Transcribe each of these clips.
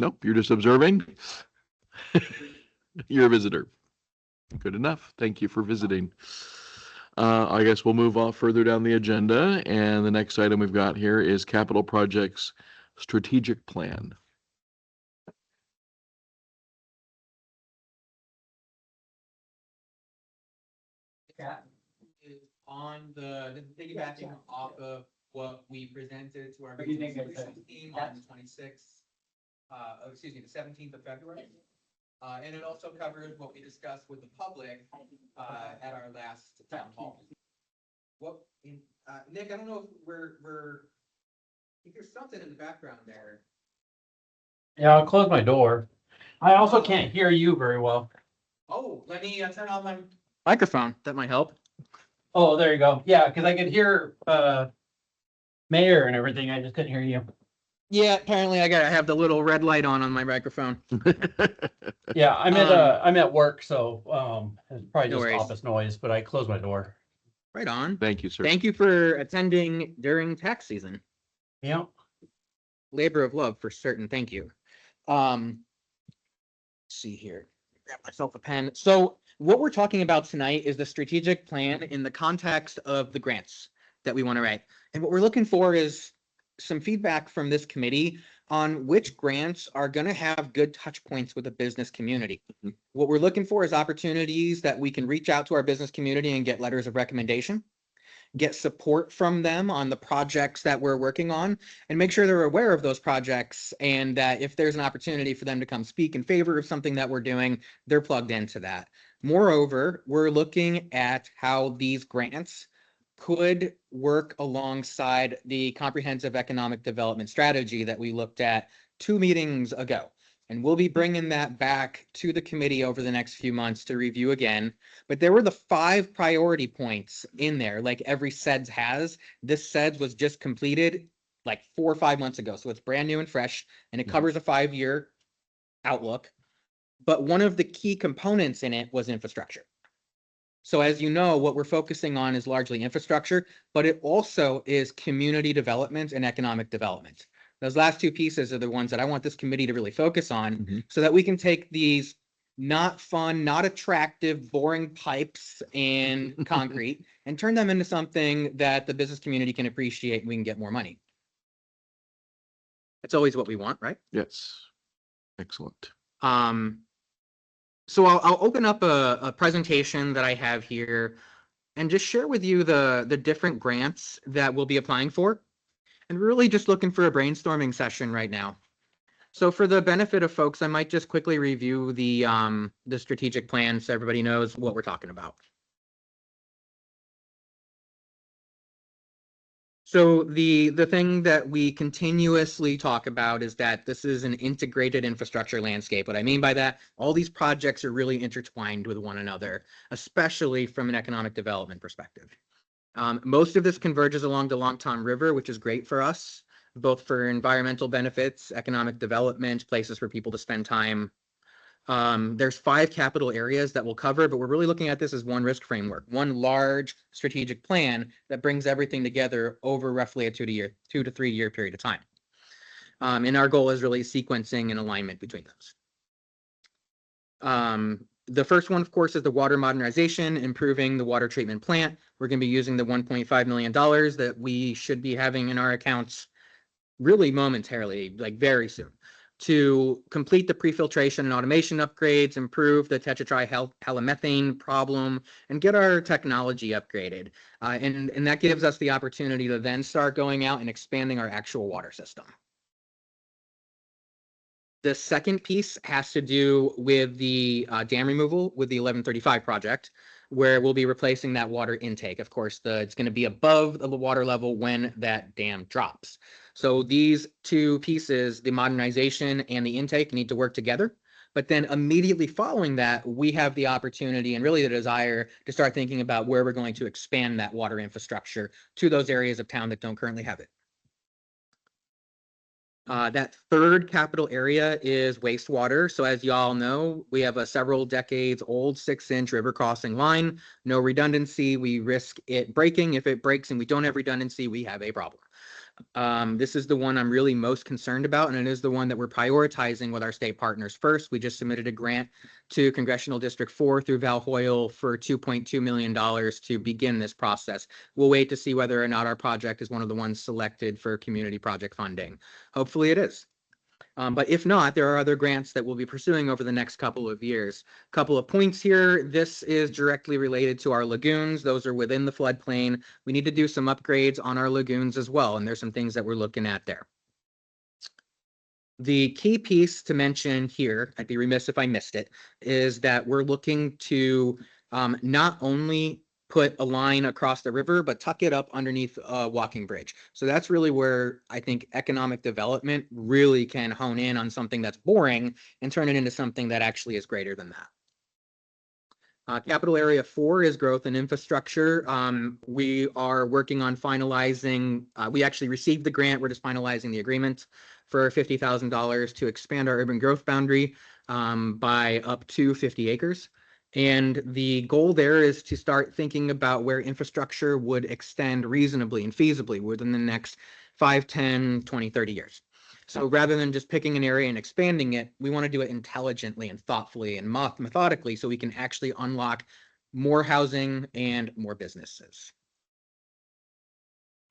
Nope, you're just observing. You're a visitor. Good enough. Thank you for visiting. I guess we'll move on further down the agenda, and the next item we've got here is capital projects strategic plan. That is on the piggybacking off of what we presented to our regional solutions team on the 26th, excuse me, the 17th of February. And it also covers what we discussed with the public at our last town hall. Nick, I don't know if if there's something in the background there. Yeah, I'll close my door. I also can't hear you very well. Oh, let me turn on my microphone. That might help. Oh, there you go. Yeah, because I could hear Mayor and everything. I just couldn't hear you. Yeah, apparently I have the little red light on my microphone. Yeah, I'm at work, so it's probably No just worries. office noise, but I closed my door. Right on. Thank you, sir. Thank you for attending during tax season. Yeah. Labor of love for certain. Thank you. Let's see here. Grab myself a pen. So what we're talking about tonight is the strategic plan in the context of the grants that we want to write. And what we're looking for is some feedback from this committee on which grants are going to have good touch points with the business community. Mhm. What we're looking for is opportunities that we can reach out to our business community and get letters of recommendation, get support from them on the projects that we're working on, and make sure they're aware of those projects, and that if there's an opportunity for them to come speak in favor of something that we're doing, they're plugged into that. Moreover, we're looking at how these grants could work alongside the comprehensive economic development strategy that we looked at 2 meetings ago. And we'll be bringing that back to the committee over the next few months to review again. But there were the 5 priority points in there, like every SEDS has. This SEDS was just completed like 4 or 5 months ago. So it's brand new and fresh, and it covers a 5-year outlook. But one of the key components in it was infrastructure. So as you know, what we're focusing on is largely infrastructure, but it also is community development and economic development. Those last 2 pieces are the ones that I want this committee to really focus on, so that we can take these not fun, not attractive, boring pipes and concrete and turn them into something that the business community can appreciate and we can get more money. That's always what we want, right? Yes. Excellent. So I'll open up a presentation that I have here and just share with you the different grants that we'll be applying for. And we're really just looking for a brainstorming session right now. So for the benefit of folks, I might just quickly review the strategic plan so everybody knows what we're talking about. So the thing that we continuously talk about is that this is an integrated infrastructure landscape. What I mean by that, all these projects are really intertwined with one another, especially from an economic development perspective. Most of this converges along the Longtom River, which is great for us, both for environmental benefits, economic development, places for people to spend time. There's 5 capital areas that we'll cover, but we're really looking at this as one risk framework, one large strategic plan that brings everything together over roughly a 2 to 3 year period of time. And our goal is really sequencing and alignment between those. The first one, of course, is the water modernization, improving the water treatment plant. We're going to be using the $1.5 million that we should be having in our accounts really momentarily, like very soon, to complete the pre-filtration and automation upgrades, improve the tetratrihalomethane problem, and get our technology upgraded. And that gives us the opportunity to then start going out and expanding our actual water system. The second piece has to do with the dam removal with the 1135 project, where we'll be replacing that water intake. Of course, it's going to be above the water level when that dam drops. So these 2 pieces, the modernization and the intake, need to work together. But then immediately following that, we have the opportunity and really the desire to start thinking about where we're going to expand that water infrastructure to those areas of town that don't currently have it. That third capital area is wastewater. So as you all know, we have a several decades old 6-inch river crossing line. No redundancy. We risk it breaking. If it breaks and we don't have redundancy, we have a problem. This is the one I'm really most concerned about, and it is the one that we're prioritizing with our state partners first. We just submitted a grant to Congressional District 4 through Val Hoyle for $2.2 million to begin this process. We'll wait to see whether or not our project is one of the ones selected for community project funding. Hopefully it is. But if not, there are other grants that we'll be pursuing over the next couple of years. Couple of points here. This is directly related to our lagoons. Those are within the floodplain. We need to do some upgrades on our lagoons as well, and there's some things that we're looking at there. The key piece to mention here, I'd be remiss if I missed it, is that we're looking to not only put a line across the river, but tuck it up underneath a walking bridge. So that's really where I think economic development really can hone in on something that's boring and turn it into something that actually is greater than that. Capital Area 4 is growth and infrastructure. We are working on finalizing, we actually received the grant, we're just finalizing the agreement for $50,000 to expand our urban growth boundary by up to 50 acres. And the goal there is to start thinking about where infrastructure would extend reasonably and feasibly within the next 5, 10, 20, 30 years. So rather than just picking an area and expanding it, we want to do it intelligently and thoughtfully and methodically so we can actually unlock more housing and more businesses.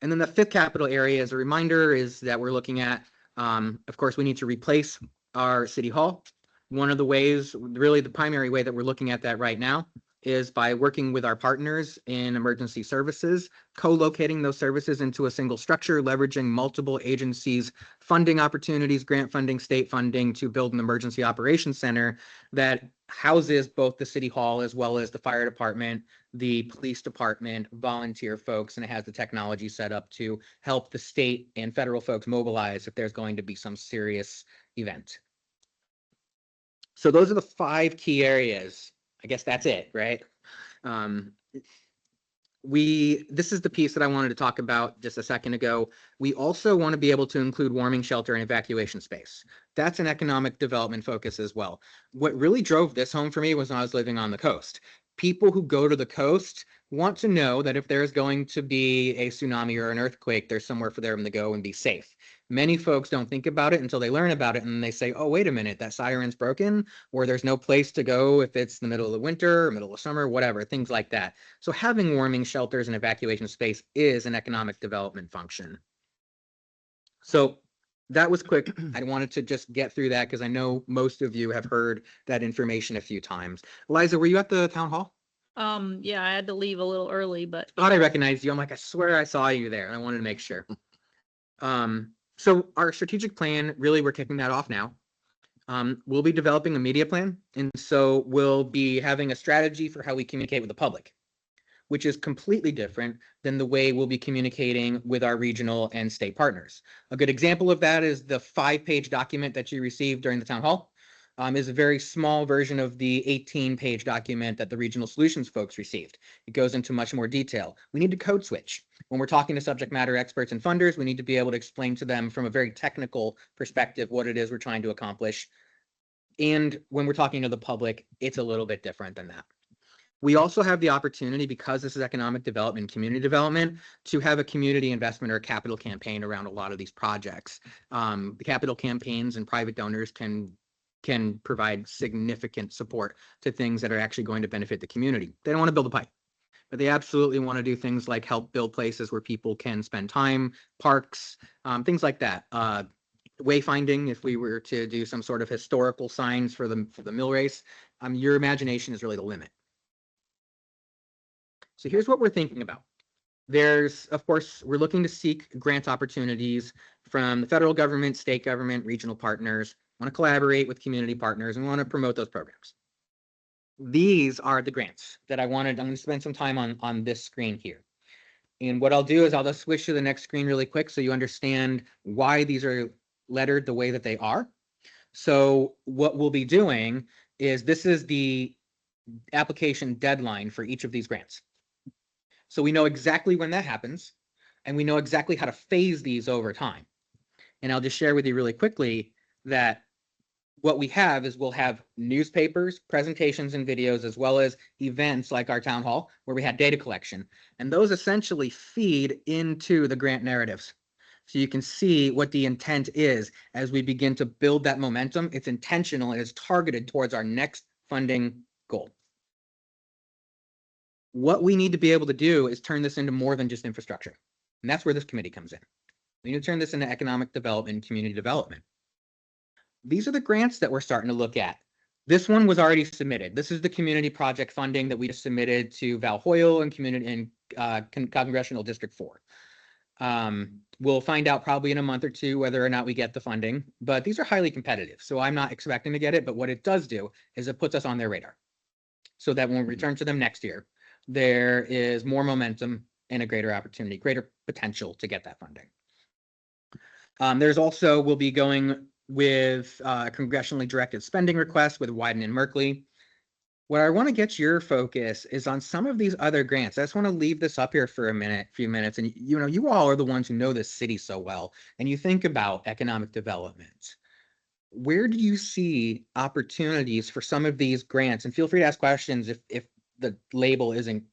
And then the fifth capital area, as a reminder, is that we're looking at, of course, we need to replace our city hall. One of the ways, really the primary way that we're looking at that right now, is by working with our partners in emergency services, co-locating those services into a single structure, leveraging multiple agencies, funding opportunities, grant funding, state funding to build an emergency operations center that houses both the city hall as well as the fire department, the police department, volunteer folks, and it has the technology set up to help the state and federal folks mobilize if there's going to be some serious event. So those are the 5 key areas. I guess that's it, right? This is the piece that I wanted to talk about just a second ago. We also want to be able to include warming shelter and evacuation space. That's an economic development focus as well. What really drove this home for me was when I was living on the coast. People who go to the coast want to know that if there's going to be a tsunami or an earthquake, there's somewhere for them to go and be safe. Many folks don't think about it until they learn about it and they say, oh, wait a minute, that siren's broken, or there's no place to go if it's the middle of the winter or middle of summer, whatever, things like that. So having warming shelters and evacuation space is an economic development function. So that was quick. I wanted to just get through that because I know most of you have heard that information a few times. Liza, were you at the town hall? Yeah, I had to leave a little early, but Thought I recognized you. I'm like, I swear I saw you there. And I wanted to make sure. So our strategic plan, really, we're kicking that off now. We'll be developing a media plan. And so we'll be having a strategy for how we communicate with the public, which is completely different than the way we'll be communicating with our regional and state partners. A good example of that is the 5-page document that you received during the town hall. Is a very small version of the 18-page document that the regional solutions folks received. It goes into much more detail. We need to code switch. When we're talking to subject matter experts and funders, we need to be able to explain to them from a very technical perspective what it is we're trying to accomplish. And when we're talking to the public, it's a little bit different than that. We also have the opportunity, because this is economic development and community development, to have a community investment or a capital campaign around a lot of these projects. The capital campaigns and private donors can provide significant support to things that are actually going to benefit the community. They don't want to build a pipe, but they absolutely want to do things like help build places where people can spend time, parks, things like that. Wayfinding, if we were to do some sort of historical signs for the mill race, your imagination is really the limit. So here's what we're thinking about. There's, of course, we're looking to seek grant opportunities from the federal government, state government, regional partners. Want to collaborate with community partners and want to promote those programs. These are the grants that I'm going to spend some time on this screen here. And what I'll do is I'll just switch to the next screen really quick so you understand why these are lettered the way that they are. So what we'll be doing is this is the application deadline for each of these grants. So we know exactly when that happens, and we know exactly how to phase these over time. And I'll just share with you really quickly that what we have is we'll have newspapers, presentations, and videos, as well as events like our town hall, where we had data collection. And those essentially feed into the grant narratives. So you can see what the intent is as we begin to build that momentum. It's intentional and it's targeted towards our next funding goal. What we need to be able to do is turn this into more than just infrastructure. And that's where this committee comes in. We need to turn this into economic development and community development. These are the grants that we're starting to look at. This one was already submitted. This is the community project funding that we just submitted to Val Hoyle and Congressional District 4. We'll find out probably in a month or two whether or not we get the funding, but these are highly competitive. So I'm not expecting to get it, but what it does do is it puts us on their radar so that when we return to them next year, there is more momentum and a greater opportunity, greater potential to get that funding. There's also, we'll be going with congressionally directed spending requests with Wyden and Merkley. What I want to get your focus is on some of these other grants. I just want to leave this up here for a few minutes. And you all are the ones who know this city so well, and you think about economic development. Where do you see opportunities for some of these grants? And feel free to ask questions if the label isn't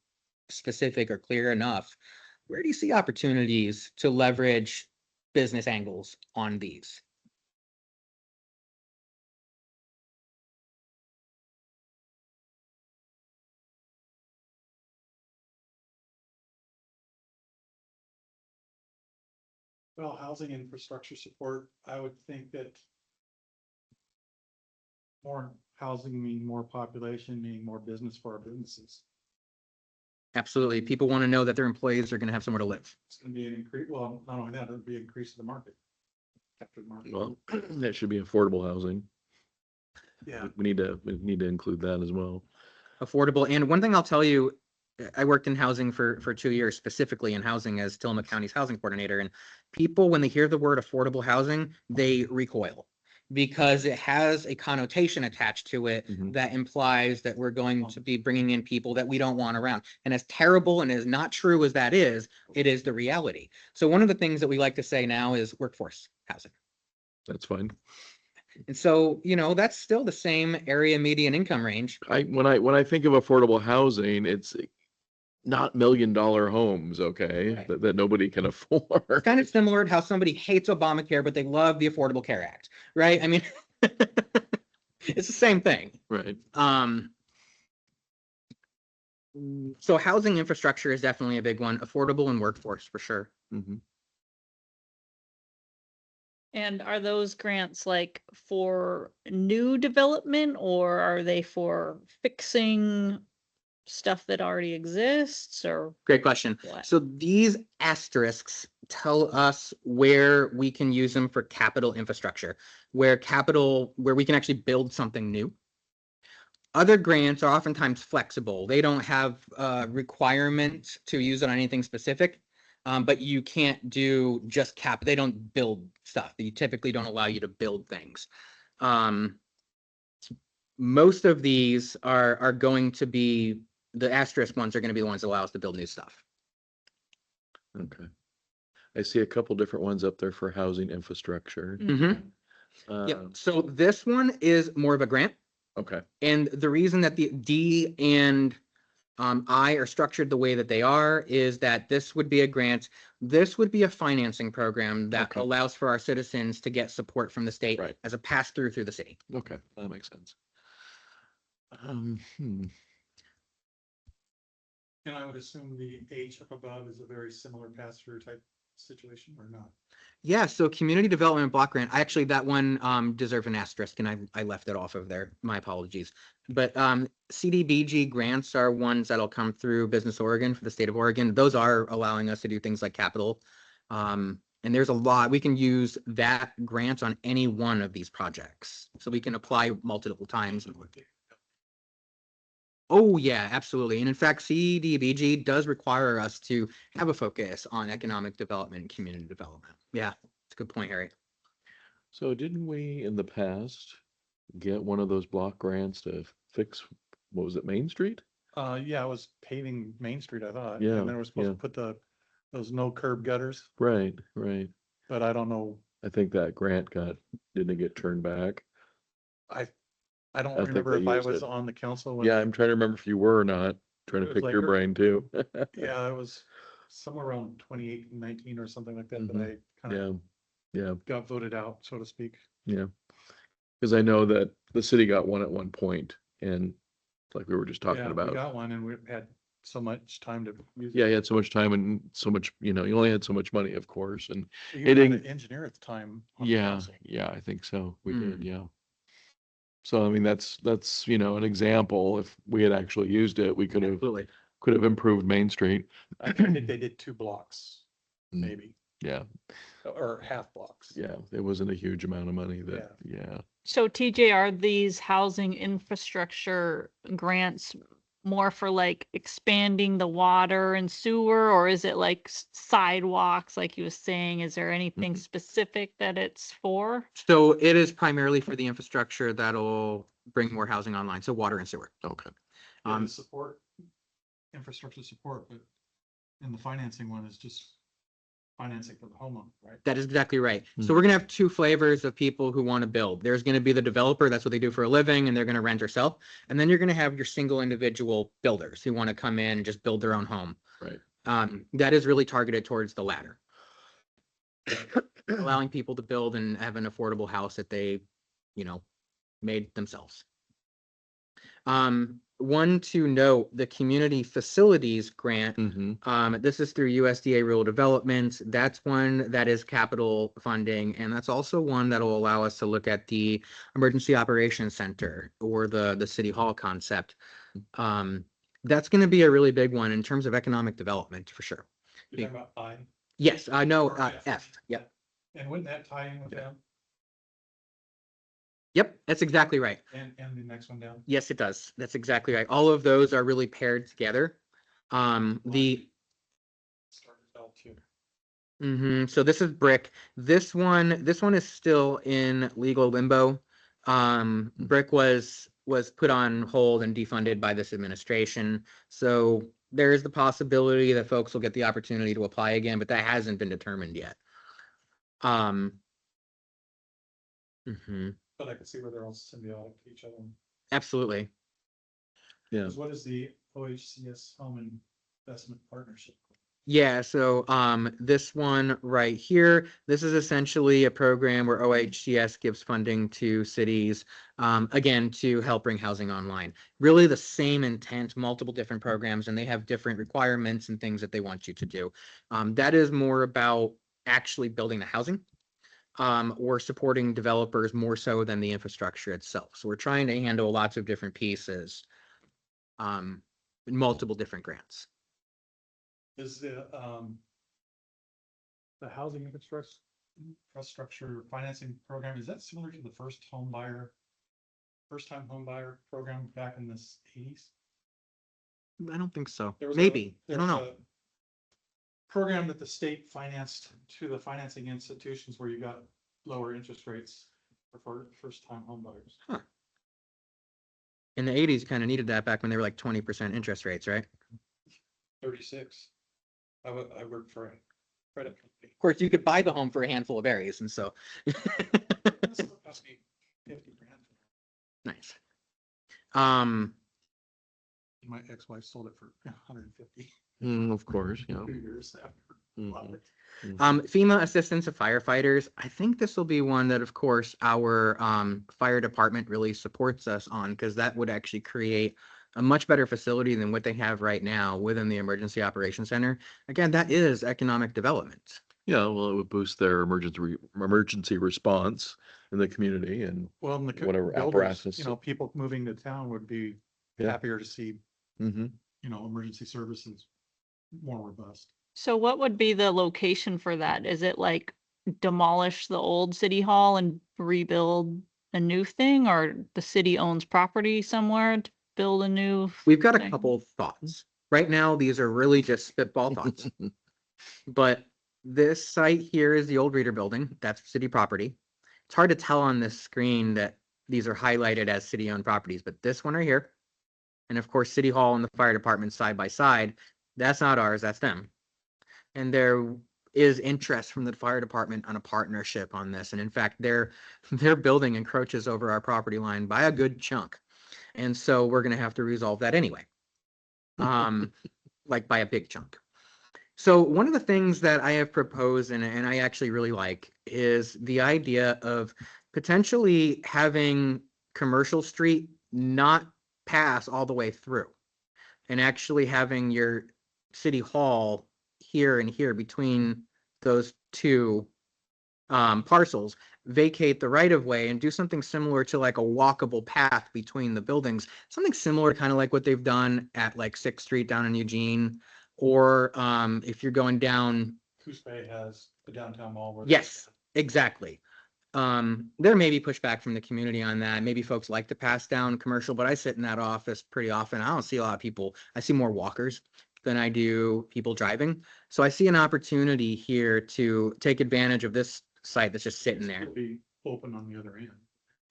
specific or clear enough. Where do you see opportunities to leverage business angles on these? Well, housing infrastructure support, I would think that more housing mean more population, meaning more business for our businesses. Absolutely. People want to know that their employees are going to have somewhere to live. It's gonna be an increase, well, not only that, it'll be an increase in the market. After the market. Well, that should be affordable housing. Yeah, We need to include that as well. Affordable. And one thing I'll tell you, I worked in housing for 2 years, specifically in housing as Tillamook County's housing coordinator. And people, when they hear the word affordable housing, they recoil because it has a connotation attached to it Mhm. that implies that we're going to be bringing in people that we don't want around. And as terrible and as not true as that is, it is the reality. So one of the things that we like to say now is workforce housing. That's fine. And so, that's still the same area median income range. When I think of affordable housing, it's not $1 million homes, okay, Right. that nobody can afford. Kind of similar to how somebody hates Obamacare, but they love the Affordable Care Act, right? I mean, it's the same thing. Right. So housing infrastructure is definitely a big one. Affordable and workforce for sure. Mhm. And are those grants like for new development or are they for fixing stuff that already exists or Great question. what? So these asterisks tell us where we can use them for capital infrastructure, where we can actually build something new. Other grants are oftentimes flexible. They don't have requirements to use it on anything specific, but you can't do just they don't build stuff. They typically don't allow you to build things. Most of these are going to be, the asterisk ones are going to be the ones that allow us to build new stuff. Okay. I see a couple different ones up there for housing infrastructure. Mm-hmm. Yep. So this one is more of a grant. Okay. And the reason that the D and I are structured the way that they are is that this would be a grant. This would be a financing program that Okay. allows for our citizens to get support from the state Right. as a pass through the city. Okay, that makes sense. and I would assume the H up above is a very similar pass-through type situation or not? Yeah, so community development block grant, that one deserves an asterisk and I left it off of there. My apologies. But CDBG grants are ones that'll come through Business Oregon for the state of Oregon. Those are allowing us to do things like capital. And there's a lot, we can use that grant on any one of these projects. So we can apply multiple times. Oh, yeah, absolutely. And in fact, CDBG does require us to have a focus on economic development and community development. Yeah, it's a good point, Harry. So didn't we in the past get one of those block grants to fix, what was it, Main Street? Yeah, I was paving Main Street, I thought. Yeah, And then we're supposed yeah. to put those no curb gutters, Right. but I don't know. I think that grant didn't get turned back. I don't I think remember they if I used was it. on the council when. Yeah, I'm trying to remember if you were or not, trying It to was pick like your brain too. Yeah, it was, somewhere around 2018, 19 or something like that, that Mhm. I kind of Yeah, got voted out, so to speak. yeah. Because I know that the city got one at one point, and like we were just talking Yeah, we about. got one and we had so much time to use Yeah, it. you had so much time and so much, you only had so much money, of course, and We it even had didn't- an engineer at the time. on the yeah, council. yeah, I think so. We Hmm. did, yeah. So I mean, that's an example. If we had actually used it, we could have improved Main Street. I think they did 2 blocks, Mm. maybe, Yeah, or half blocks. yeah. It wasn't a huge amount of money that, yeah. So TJ, are these housing infrastructure grants more for like expanding the water and sewer, or is it like sidewalks, like he was saying? Is there anything specific that it's for? So it is primarily for the infrastructure that'll bring more housing online, so water and sewer. Okay. Yeah, Um, the support, infrastructure support, but in the financing one is just financing for the homeowner, right? That is exactly right. So Hmm. we're gonna have 2 flavors of people who want to build. There's gonna be the developer, that's what they do for a living, and they're gonna rent or sell. And then you're gonna have your single individual builders who want to come in and just build their own home. Right. That is really targeted towards the latter. Allowing people to build and have an affordable house that they, made themselves. One to note, the community facilities grant, Mm-hmm. this is through USDA Rural Development. That's one that is capital funding, and that's also one that will allow us to look at the Emergency Operations Center or the City Hall concept. That's going to be a really big one in terms of economic development, for sure. You're talking about I, Yes, I know, Or F. F, yep. and wouldn't that tie in with Yeah. them? Yep, that's exactly right. And the next one down? Yes, it does. That's exactly right. All of those are really paired together. The Start with L2. So this is Brick. This one is still in legal limbo. Brick was put on hold and defunded by this administration. So there is the possibility that folks will get the opportunity to apply again, but that hasn't been determined yet. But I can see where they're all symbiotic to each other. Absolutely. Yeah. 'Cause what is the OHCS Home Investment Partnership? Yeah, so this one right here, this is essentially a program where OHCS gives funding to cities, again, to help bring housing online. Really the same intent, multiple different programs, and they have different requirements and things that they want you to do. That is more about actually building the housing, or supporting developers more so than the infrastructure itself. So we're trying to handle lots of different pieces, multiple different grants. Is the housing infrastructure financing program, is that similar to the first time home buyer program back in the 80s? I don't think so. There was Maybe. I there don't was know. a Program that the state financed to the financing institutions where you got lower interest rates for first time home buyers. In the 80s, kind of needed that back when they were like 20% interest rates, right? 36. I worked for a credit company. Of course, you could buy the home for a handful of berries, and so. This cost me 50 grand. Nice. My ex-wife sold it for 150 Of course, yeah. 2 years after. Mhm. FEMA assistance of firefighters. I think this will be one that, of course, our fire department really supports us on, because that would actually create a much better facility than what they have right now within the Emergency Operations Center. Again, that is economic development. Yeah, well, it would boost their emergency response in the community and Well, and the whatever builders, apparatus. people moving to town would be Yeah. happier to see, Mm-hmm. emergency services more robust. So what would be the location for that? Is it like demolish the old city hall and rebuild a new thing, or the city owns property somewhere to build a new? We've got a thing? couple of thoughts. Right now, these are really just spitball thoughts. But this site here is the old Reader Building. That's city property. It's hard to tell on this screen that these are highlighted as city-owned properties, but this one right here, and of course, City Hall and the fire department side by side, that's not ours, that's them. And there is interest from the fire department on a partnership on this. And in fact, their building encroaches over our property line by a good chunk. And so we're going to have to resolve that anyway. Like by a big chunk. So one of the things that I have proposed and I actually really like is the idea of potentially having Commercial Street not pass all the way through and actually having your city hall here and here between those two parcels, vacate the right of way and do something similar to like a walkable path between the buildings, something similar, kind of like what they've done at like 6th Street down in Eugene. Or if you're going down, Coos Bay has the downtown mall where. yes, exactly. There may be pushback from the community on that. Maybe folks like to pass down commercial, but I sit in that office pretty often. I don't see a lot of people. I see more walkers than I do people driving. So I see an opportunity here to take advantage of this site that's just sitting there. It'd be open on the other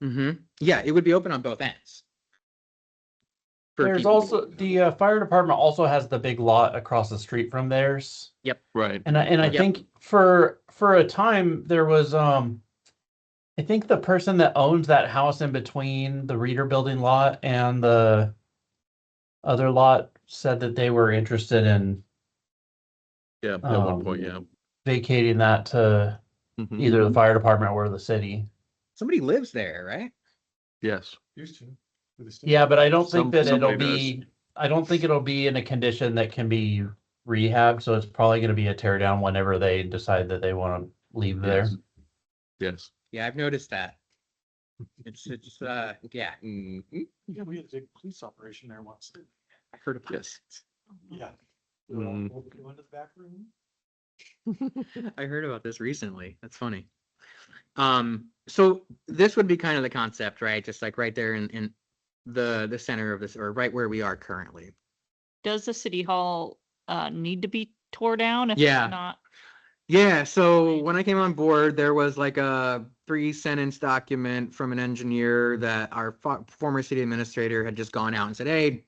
end. Yeah, it would be open on both ends. For There's people. also the fire department also has the big lot across the street from theirs. Right. And I Yep. think for a time there was I think the person that owns that house in between the Reader Building lot and the other lot said that they were interested in Yeah, at one point, yeah. vacating that to Mhm. either the fire department or the city. Somebody lives there, right? Yes. Used to. Do they still? Yeah, but I don't think that Somebody it'll be, I don't think it'll be in a condition that can be rehabbed, so it's probably gonna be a tear down whenever they decide that they wanna leave there. Yes. Yes. Yeah, I've noticed that. It's yeah. Yeah, we had a big police operation there once. I heard about Yes. it. Yeah. Mm. Go into the back room. I heard about this recently. That's funny. So this would be kind of the concept, right? Just like right there in the center of this, or right where we are currently. Does the city hall need to be tore down if Yeah. it's not? Yeah, so when I came on board, there was like a 3-sentence document from an engineer that our former city administrator had just gone out and said, hey,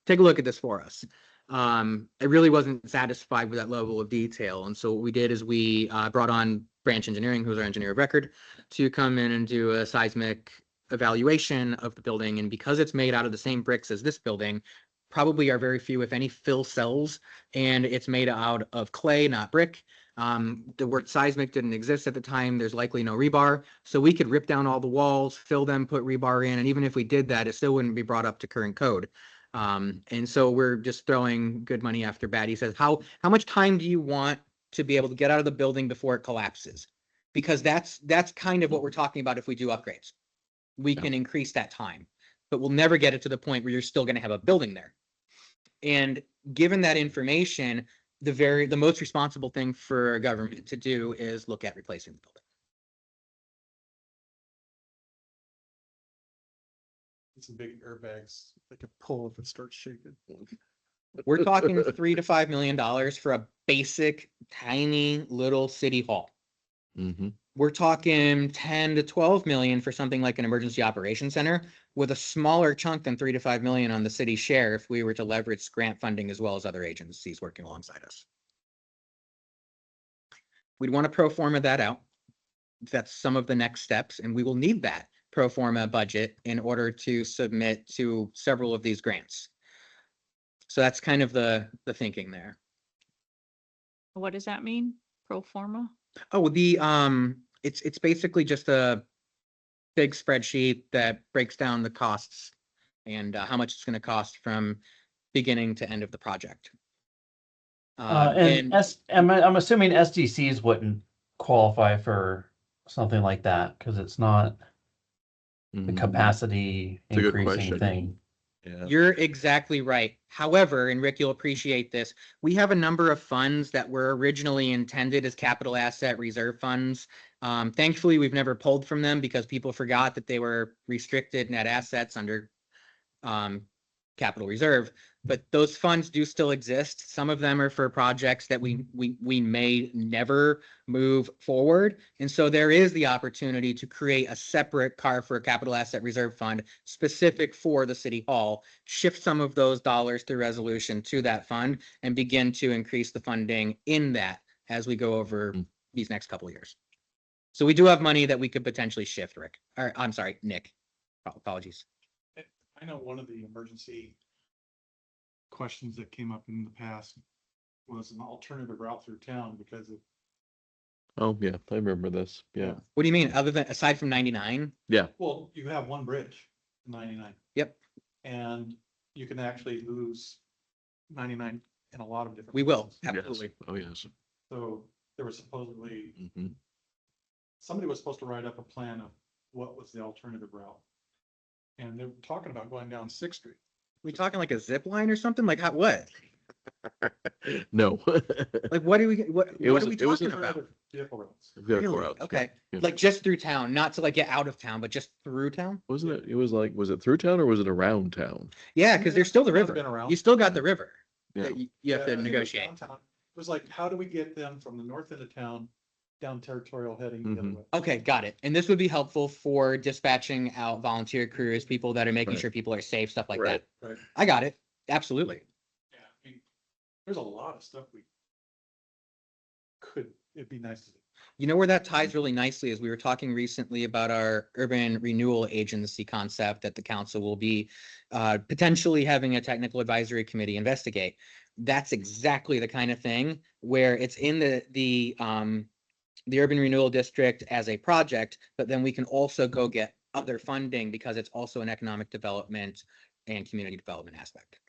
take a look at this for us. I really wasn't satisfied with that level of detail. And so what we did is we brought on Branch Engineering, who's our engineer of record, to come in and do a seismic evaluation of the building. And because it's made out of the same bricks as this building, probably are very few, if any, fill cells, and it's made out of clay, not brick. The word seismic didn't exist at the time. There's likely no rebar. So we could rip down all the walls, fill them, put rebar in. And even if we did that, it still wouldn't be brought up to current code. And so we're just throwing good money after bad. He says, how much time do you want to be able to get out of the building before it collapses? Because that's kind of what we're talking about if we do upgrades. We Yeah. can increase that time, but we'll never get it to the point where you're still going to have a building there. And given that information, the most responsible thing for a government to do is look at replacing the building. Some big airbags they could pull if it starts shaking. We're talking $3 to $5 million for a basic, tiny little city hall. Mm-hmm. We're talking 10 to 12 million for something like an emergency operations center, with a smaller chunk than 3 to 5 million on the city share if we were to leverage grant funding as well as other agencies working alongside us. We'd want to pro forma that out. That's some of the next steps, and we will need that pro forma budget in order to submit to several of these grants. So that's kind of the thinking there. What does that mean? Pro forma? Oh, it's basically just a big spreadsheet that breaks down the costs and how much it's going to cost from beginning to end of the project. And I'm assuming SDCs wouldn't qualify for something like that because it's not the capacity It's a good increasing question. thing. Yeah. You're exactly right. However, and Rick, you'll appreciate this, we have a number of funds that were originally intended as capital asset reserve funds. Thankfully, we've never pulled from them because people forgot that they were restricted net assets under capital reserve. But those funds do still exist. Some of them are for projects that we may never move forward. And so there is the opportunity to create a separate CAR for a capital asset reserve fund specific for the city hall, shift some of those dollars through resolution to that fund and begin to increase the funding in that as we go over these next couple of years. So we do have money that we could potentially shift, Rick, or I'm sorry, Nick. Apologies. I know one of the emergency questions that came up in the past was an alternative route through town because of, Oh, yeah, I remember this. Yeah. What do you mean, other than, aside from 99? Yeah. well, you have one bridge, 99, Yep, and you can actually lose 99 in a lot of different. we will, places. Yes. absolutely. Oh, yes. So there was supposedly, Mhm. somebody was supposed to write up a plan of what was the alternative route. And they're talking about going down Sixth Street. We talking like a zip line or something? Like how, what? No. Like what are we, what It are was- we it was talking an about? Alternative vehicle routes. Vehicle Really? routes, yeah, Okay, yeah. like just through town, not to like get out of town, but just through town? Wasn't it, it was like, was it through town or was it around town? Yeah, because there's still the Some of them river. have been around. You still got the river Yeah. that you have Yeah, to I think it was negotiate. downtown. It was like, how do we get them from the north end of town down Territorial heading the other Mhm. way? Okay, got it. And this would be helpful for dispatching out volunteer crews, people that are making Right. sure people are safe, stuff like Right. that. Right. I got it. Absolutely. Yeah, I mean, there's a lot of stuff we it'd be nice to do. You know where that ties really nicely is we were talking recently about our urban renewal agency concept that the council will be potentially having a technical advisory committee investigate. That's exactly the kind of thing where it's in the urban renewal district as a project, but then we can also go get other funding because it's also an economic development and community development aspect.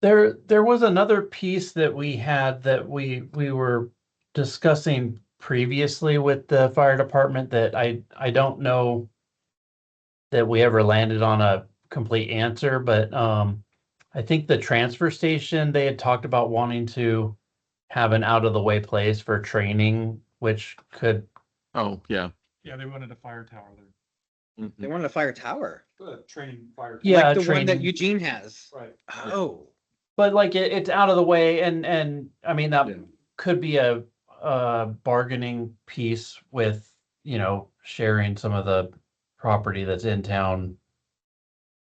There was another piece that we had that we were discussing previously with the fire department that I don't know that we ever landed on a complete answer, but I think the transfer station, they had talked about wanting to have an out of the way place for training, which could, Oh, yeah. Yeah, they wanted a fire tower there, They Mhm. wanted a fire tower, training fire. Yeah, like the one that training. Eugene has. Right. Oh, but like it's out of the way and I mean, that Yeah. could be a bargaining piece with, you know, sharing some of the property that's in town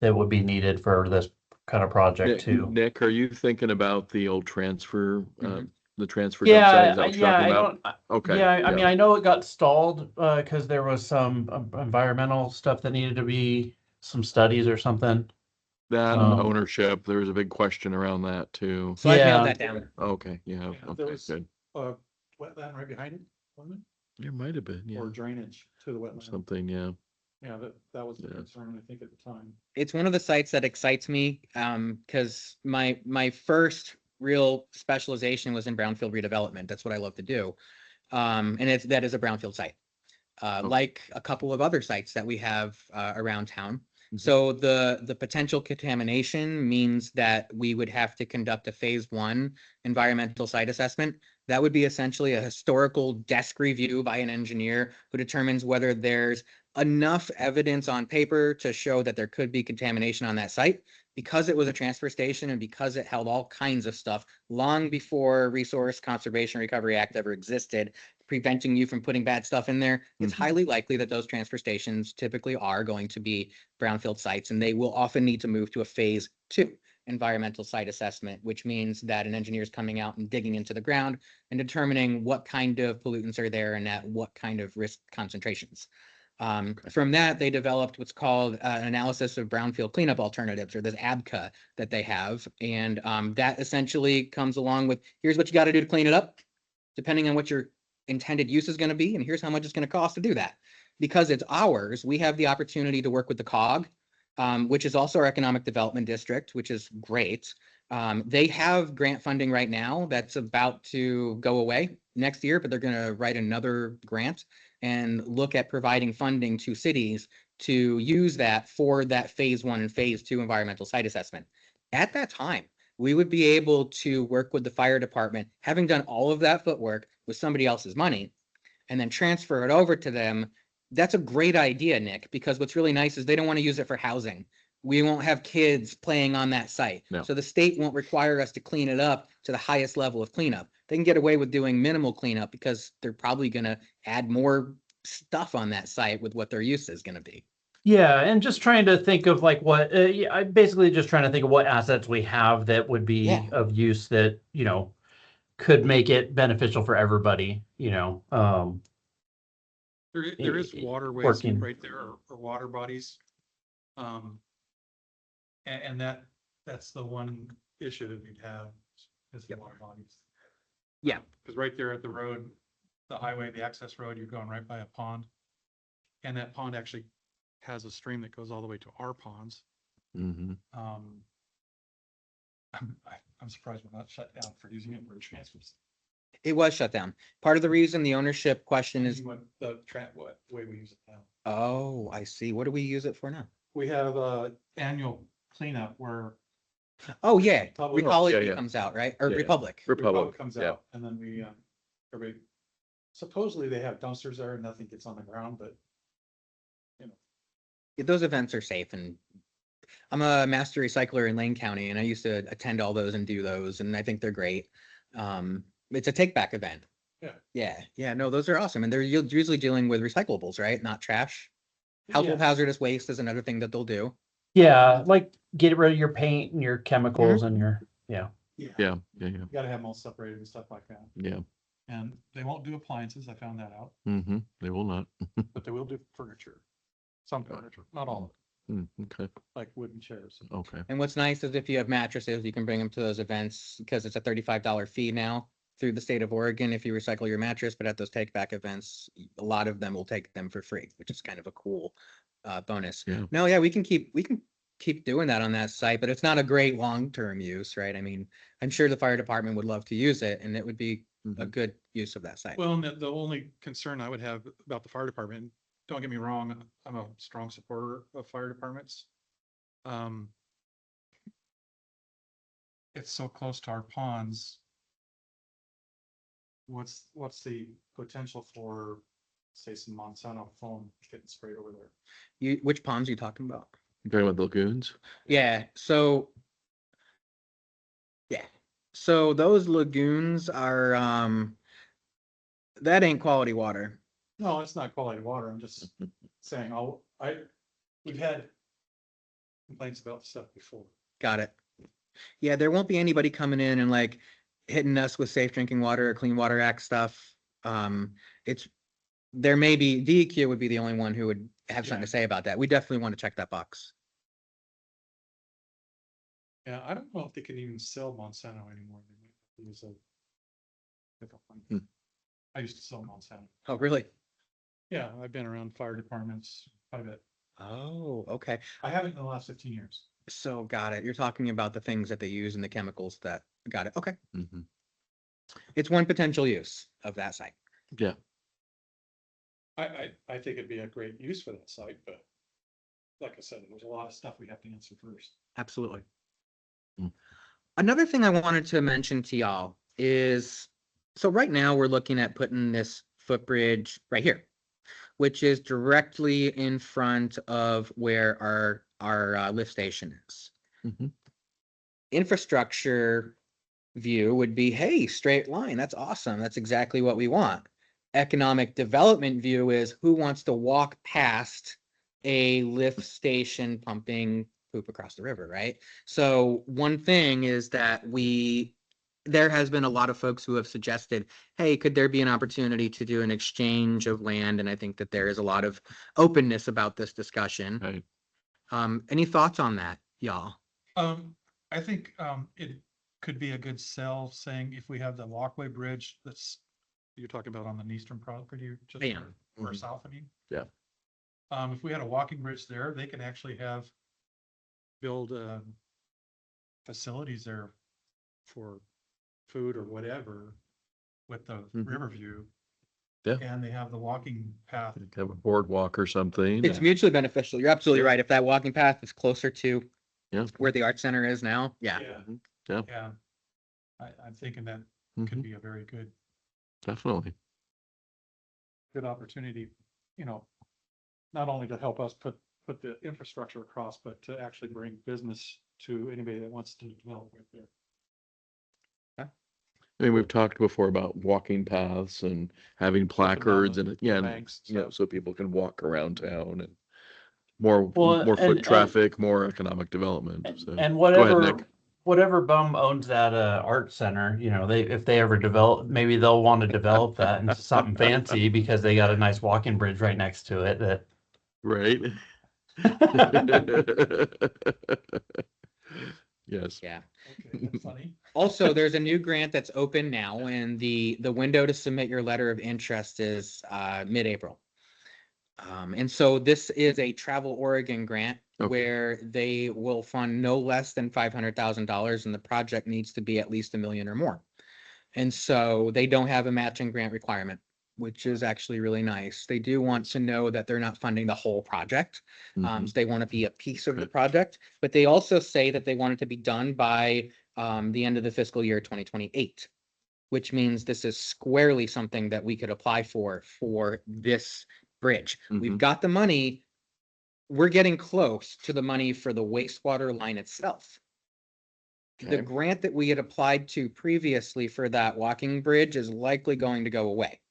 that would be needed for this kind of project Nick, too. Nick, are you thinking about the old transfer, Mhm. the transfer dump site? Is that what you're Yeah, talking I about? don't, Okay. yeah, I mean, I know it got stalled, cause there was some environmental stuff that needed to be, some studies or something. That and um, ownership, there was a big question around that too. so I've nailed Yeah. that down. Okay, yeah, Yeah, okay, there was- good. Wetland right behind it, wasn't There might have been, it? yeah, Or drainage to the wetland. something, yeah. Yeah, that was the Yeah. concern, I think, at the time. It's one of the sites that excites me, because my first real specialization was in brownfield redevelopment. That's what I love to do. And that is a brownfield site. Okay. Like a couple of other sites that we have around town. Mhm. So the potential contamination means that we would have to conduct a phase 1 environmental site assessment. That would be essentially a historical desk review by an engineer who determines whether there's enough evidence on paper to show that there could be contamination on that site. Because it was a transfer station and because it held all kinds of stuff long before Resource Conservation Recovery Act ever existed, preventing you from putting bad stuff in there, it's Mhm. highly likely that those transfer stations typically are going to be brownfield sites, and they will often need to move to a phase 2 environmental site assessment, which means that an engineer is coming out and digging into the ground and determining what kind of pollutants are there and at what kind of risk concentrations. From that, they developed what's called an analysis of brownfield cleanup alternatives, or this ABCA that they have. And that essentially comes along with, here's what you got to do to clean it up, depending on what your intended use is going to be, and here's how much it's going to cost to do that. Because it's ours, we have the opportunity to work with the COG, which is also our economic development district, which is great. They have grant funding right now that's about to go away next year, but they're going to write another grant and look at providing funding to cities to use that for that phase 1 and phase 2 environmental site assessment. At that time, we would be able to work with the fire department, having done all of that footwork with somebody else's money, and then transfer it over to them. That's a great idea, Nick, because what's really nice is they don't want to use it for housing. We won't have kids playing on that site. No. So the state won't require us to clean it up to the highest level of cleanup. They can get away with doing minimal cleanup because they're probably going to add more stuff on that site with what their use is going to be. Yeah, and just trying to think of like what, yeah, I'm basically just trying to think of what assets we have that would be Yeah. of use that, you know, could make it beneficial for everybody, you know. There is i- waterways working. right there, or water bodies. And that's the one issue that we'd have. is the water bodies. Yeah. Because right there at the road, the highway, the access road, you're going right by a pond. And that pond actually has a stream that goes all the way to our ponds. Mhm. I'm surprised we're not shut down for using it for transfers. It was shut down. Part of the reason the ownership question is, What way we use it now. oh, I see. What do we use it for now? We have a annual cleanup where Oh, yeah. Public- Recology Yeah, yeah. comes out, right? Or Yeah, yeah. Republic. Republic, comes yeah. out and then we, everybody, supposedly they have dumpsters there and nothing gets on the ground, but Those events are safe, and I'm a master recycler in Lane County, and I used to attend all those and do those, and I think they're great. It's a take back event. Yeah. Yeah, no, those are awesome. And they're usually dealing with recyclables, right? Not trash. Household Yeah. hazardous waste is another thing that they'll do. Yeah, like get rid of your paint and your chemicals and your, yeah. Yeah, yeah, yeah, You gotta have them all separated and stuff like that. yeah. And they won't do appliances, I found that out, They will not. but they will do furniture. Some furniture, not all, Okay, like wooden chairs. okay. And what's nice is if you have mattresses, you can bring them to those events because it's a $35 fee now through the state of Oregon if you recycle your mattress. But at those take back events, a lot of them will take them for free, which is kind of a cool bonus. Yeah. No, yeah, we can keep doing that on that site, but it's not a great long-term use, right? I mean, I'm sure the fire department would love to use it and it would be a Mhm. good use of that site. Well, and the only concern I would have about the fire department, don't get me wrong, I'm a strong supporter of fire departments. It's so close to our ponds. What's the potential for, say, some Monsanto foam getting sprayed over there? Which ponds are you talking about? You talking about the lagoons? Yeah, so those lagoons are that ain't quality water. No, it's not quality water. I'm just saying, we've had complaints about stuff before. Got it. Yeah, there won't be anybody coming in and like hitting us with safe drinking water or Clean Water Act stuff. There may be, DEQ would be the only one who would have something Yeah. to say about that. We definitely want to check that box. Yeah, I don't know if they could even sell Monsanto anymore. They might have to use a different one. Hmm. I used to sell Monsanto. Oh, really? Yeah, I've been around fire departments quite a bit. Oh, okay. I haven't in the last 15 years. So got it. You're talking about the things that they use and the chemicals that, got it. Okay. Mhm. It's one potential use of that site. Yeah, I think it'd be a great use for that site, but like I said, there's a lot of stuff we have to answer first. Absolutely. Mm. Another thing I wanted to mention to y'all is, so right now we're looking at putting this footbridge right here, which is directly in front of where our lift station is. Mhm. Infrastructure view would be, hey, straight line, that's awesome. That's exactly what we want. Economic development view is who wants to walk past a lift station pumping poop across the river, right? So one thing is that there has been a lot of folks who have suggested, hey, could there be an opportunity to do an exchange of land? And I think that there is a lot of openness about this discussion. right. Any thoughts on that, y'all? I think it could be a good sell, saying if we have the walkway bridge that's, you're talking about on the eastern property, just I am. or Mhm. south, I mean. Yeah. If we had a walking bridge there, they could actually build facilities there for food or whatever with the Mhm. river view. Yeah. And they have the walking path. Have a boardwalk or something. It's mutually beneficial. You're absolutely Yeah. right. If that walking path is closer to Yeah. where the art center is now, yeah. Yeah. Yeah. I'm thinking that Mhm. could be a very good Definitely. opportunity, not only to help us put the infrastructure across, but to actually bring business to anybody that wants to develop right there. I mean, we've talked before about walking paths and having placards and, yeah, Banks. so people can walk around town and more Well, foot and- traffic, more economic development. So And go ahead, whatever, Nick. whatever bum owns that art center, if they ever develop, maybe they'll want to develop that into something fancy because they got a nice walking bridge right next to it that. Right. Yes. Yeah. Okay, that's funny. Also, there's a new grant that's open now, and the window to submit your letter of interest is mid-April. And so this is a Travel Oregon grant Okay. where they will fund no less than $500,000, and the project needs to be at least $1 million or more. And so they don't have a matching grant requirement, which is actually really nice. They do want to know that they're not funding the whole project. Mhm. So they want to be a piece of the Okay. project, but they also say that they want it to be done by the end of the fiscal year 2028, which means this is squarely something that we could apply for this bridge. We've Mhm. got the money. We're getting close to the money for the wastewater line itself. The Okay. grant that we had applied to previously for that walking bridge is likely going to go away.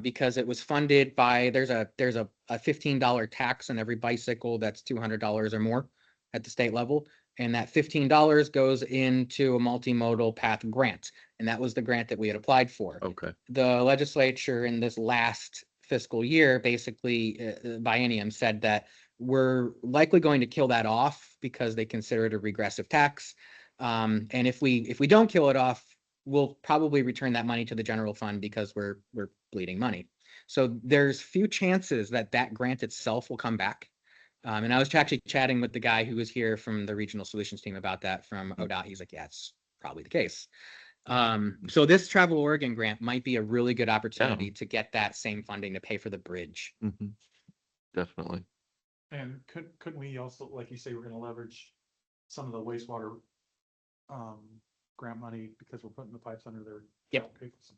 Because it was funded by, there's a $15 tax on every bicycle that's $200 or more at the state level. And that $15 goes into a multimodal path grant. And that was the grant that we had applied for. Okay. The legislature in this last fiscal year, basically biennium, said that we're likely going to kill that off because they consider it a regressive tax. And if we don't kill it off, we'll probably return that money to the general fund because we're bleeding money. So there's few chances that that grant itself will come back. And I was actually chatting with the guy who was here from the regional solutions team about that from ODOT. He's like, yeah, it's probably the case. So this Travel Oregon grant might be a really good opportunity to get that same funding to pay for the bridge. Mhm. Definitely. And couldn't we also, like you say, we're gonna leverage some of the wastewater grant money because we're putting the pipes under there? Yep. Okay, for some-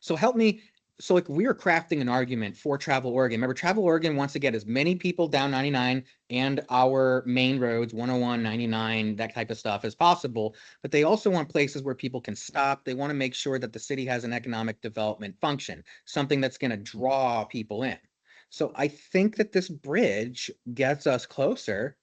So help me. So like we are crafting an argument for Travel Oregon. Remember, Travel Oregon wants to get as many people down 99 and our main roads, 101, 99, that type of stuff as possible. But they also want places where people can stop. They want to make sure that the city has an economic development function, something that's going to draw people in. So I think that this bridge gets us closer.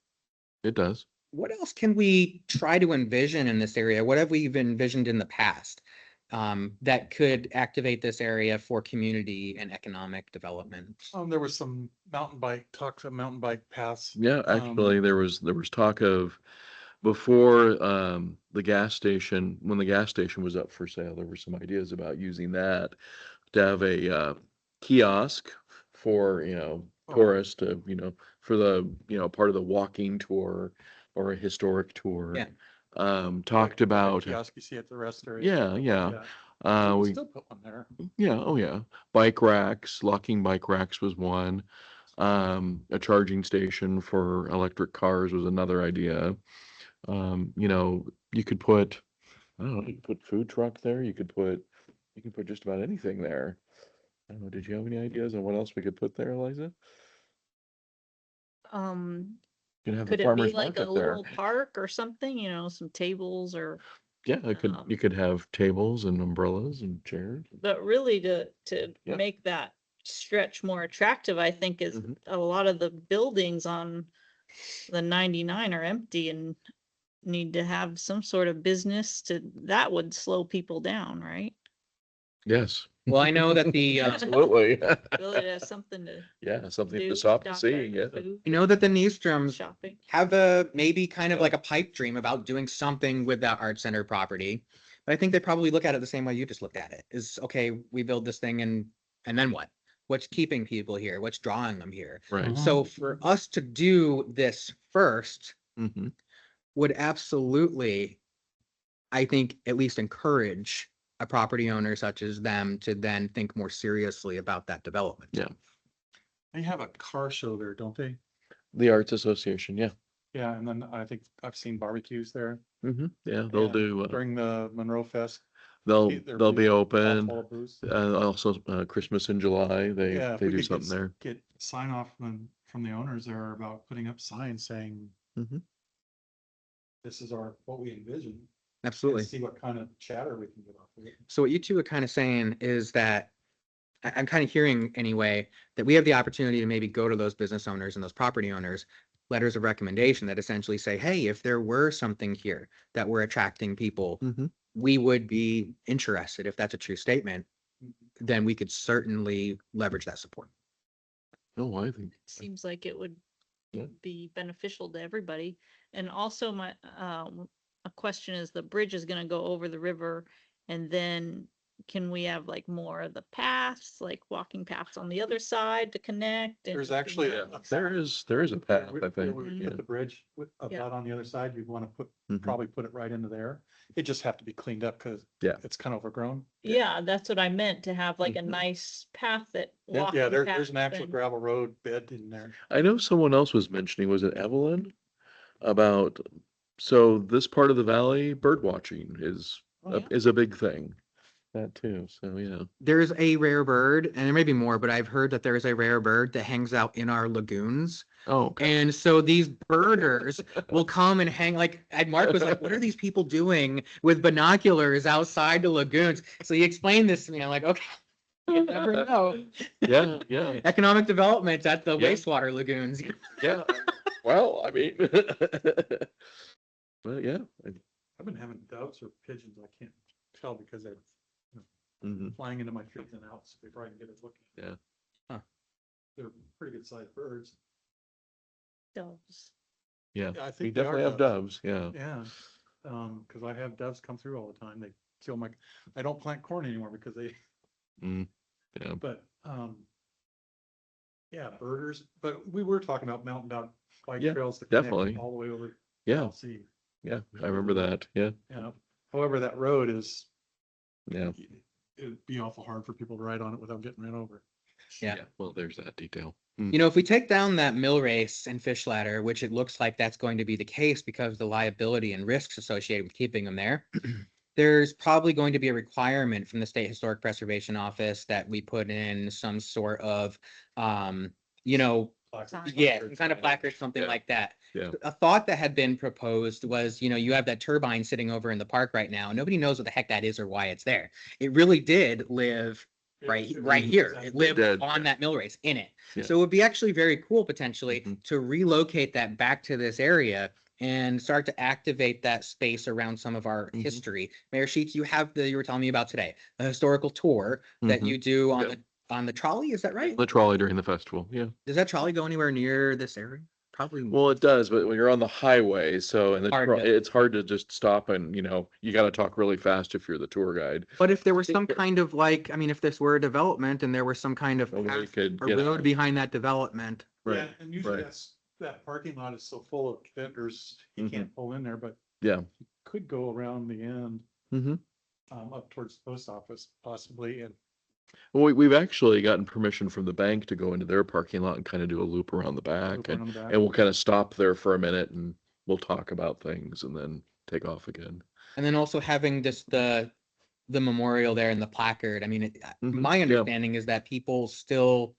It does. What else can we try to envision in this area? What have we even envisioned in the past? That could activate this area for community and economic development. There was some talks of mountain bike paths. Yeah, actually, there was talk of before the gas station, when the gas station was up for sale, there were some ideas about using that to have a kiosk for, Oh. tourists to, for the, part of the walking tour or a historic tour. Yeah. Talked about, Kiosk you see at the rest area. yeah, yeah. We We, still put one there. yeah, oh yeah. Bike racks, locking bike racks was one. A charging station for electric cars was another idea. You could put, I don't know, you could put food truck there. You could put just about anything there. I don't know. Did you have any ideas on what else we could put there, Eliza? You can have the Could it be farmer's like a market there. little park or something, some tables or, Yeah, you could have tables and umbrellas and chairs. but really to Yeah. make that stretch more attractive, I think is Mhm. a lot of the buildings on the 99 are empty and need to have some sort of business that would slow people down, right? Yes, Well, I know that the absolutely. Really to have something to Yeah, something to do, stop and stop see. there, Yeah. get food, I know that the Niedstroms shopping. have a maybe kind of like a pipe dream about doing something with that art center property. But I think they probably look at it the same way you just looked at it. Is okay, we build this thing and then what? What's keeping people here? What's drawing them here? Right. So for us to do this first Hmm. would absolutely, I think, at least encourage a property owner such as them to then think more seriously about that development. Yeah. They have a car show there, don't they? The Arts Association. Yeah. Yeah, and then I think I've seen barbecues there. Yeah. They'll And do. During the Monroe Fest. They'll their they'll be booth, open. fall booths. Also, Christmas in July. Yeah, if They we do could something there. get sign off from the owners there about putting up signs saying, Mhm. this is what we envision. And Absolutely. see what kind of chatter we can get off of it. So what you two are kind of saying is that I'm kind of hearing anyway, that we have the opportunity to maybe go to those business owners and those property owners, letters of recommendation that essentially say, hey, if there were something here that were attracting people, Mhm. we would be interested. If that's a true statement, Mhm. then we could certainly leverage that support. Oh, I think. Seems like it would Yeah. be beneficial to everybody. And also a question is the bridge is gonna go over the river, and then can we have like more of the paths, like walking paths on the other side to connect? and There's do actually that? a- There is a path, I think. We Yeah. put the bridge with a Yeah. butt on the other side, you'd want to put, Mhm. probably put it right into there. It just have to be cleaned up because Yeah. it's kind of overgrown. Yeah, that's what I meant, to have like a Mhm. nice path that. Yeah. walking Yeah, there's path an actual and- gravel road bed in there. I know someone else was mentioning, was it Evelyn? About, so this part of the valley, bird watching Oh, yeah. is a big thing. That too, so yeah. There's a rare bird, and there may be more, but I've heard that there is a rare bird that hangs out in our lagoons. Oh, okay. And so these birders will come and hang like, and Mark was like, what are these people doing with binoculars outside the lagoons? So he explained this to me. I'm like, okay, you never know. Yeah, yeah, Economic development at the Yeah. wastewater lagoons. yeah. Well, I mean, well, yeah. I've been having doves or pigeons, I can't tell because they're Mhm. flying into my fields and outs before I can get it looking. Yeah. Huh. They're pretty good sized birds. Doves. Yeah, Yeah, I we think they are definitely have doves, yeah. Yeah, cause I have doves come through all the time. They kill my, I don't plant corn anymore because they, Mm, yeah, but, yeah, birders, but we were talking about mountain dog bike Yeah, trails to connect definitely. all the way over. yeah, See, yeah, I remember that, yeah, yeah. However, that road is, yeah. it'd be awful hard for people to ride on it without getting ran over. Yeah. Well, there's that detail. You know, if we take down that mill race and fish ladder, which it looks like that's going to be the case because of the liability and risks associated with keeping them there, there's probably going to be a requirement from the State Historic Preservation Office that we put in some sort of, you know, Sign. yeah, some kind of placard, something Yeah. like that. Yeah. A thought that had been proposed was, you know, you have that turbine sitting over in the park right now. Nobody knows what the heck that is or why it's there. It really did live right here. It lived did, on yeah. that mill race in it. Yeah. So it would be actually very cool potentially Mhm. to relocate that back to this area and start to activate that space around some of our Mhm. history. Mayor Sheets, you have you were telling me about today, a historical tour that Mhm. you do on Yeah. on the trolley, is that right? The trolley during the festival, yeah. Does that trolley go anywhere near this area? Probably. Well, it does, but when you're on the highway, so, and Hard to- it's hard to just stop and, you gotta talk really fast if you're the tour guide. But if there was think some that- kind of like, I mean, if this were a development and there was some kind of Well, we path could or get road out. behind that development. Yeah, Right, and usually right. that parking lot is so full of vendors, you Mhm. can't pull in there, but Yeah. could go around the end, Mm-hmm. up towards the post office possibly, and Well, we've actually gotten permission from the bank to go into their parking lot and kind of do a loop around the back, loop around the back. and we'll kind of stop there for a minute and we'll talk about things and then take off again. And then also having just the memorial there and the placard. I mean, Mhm, my yeah. understanding is that people still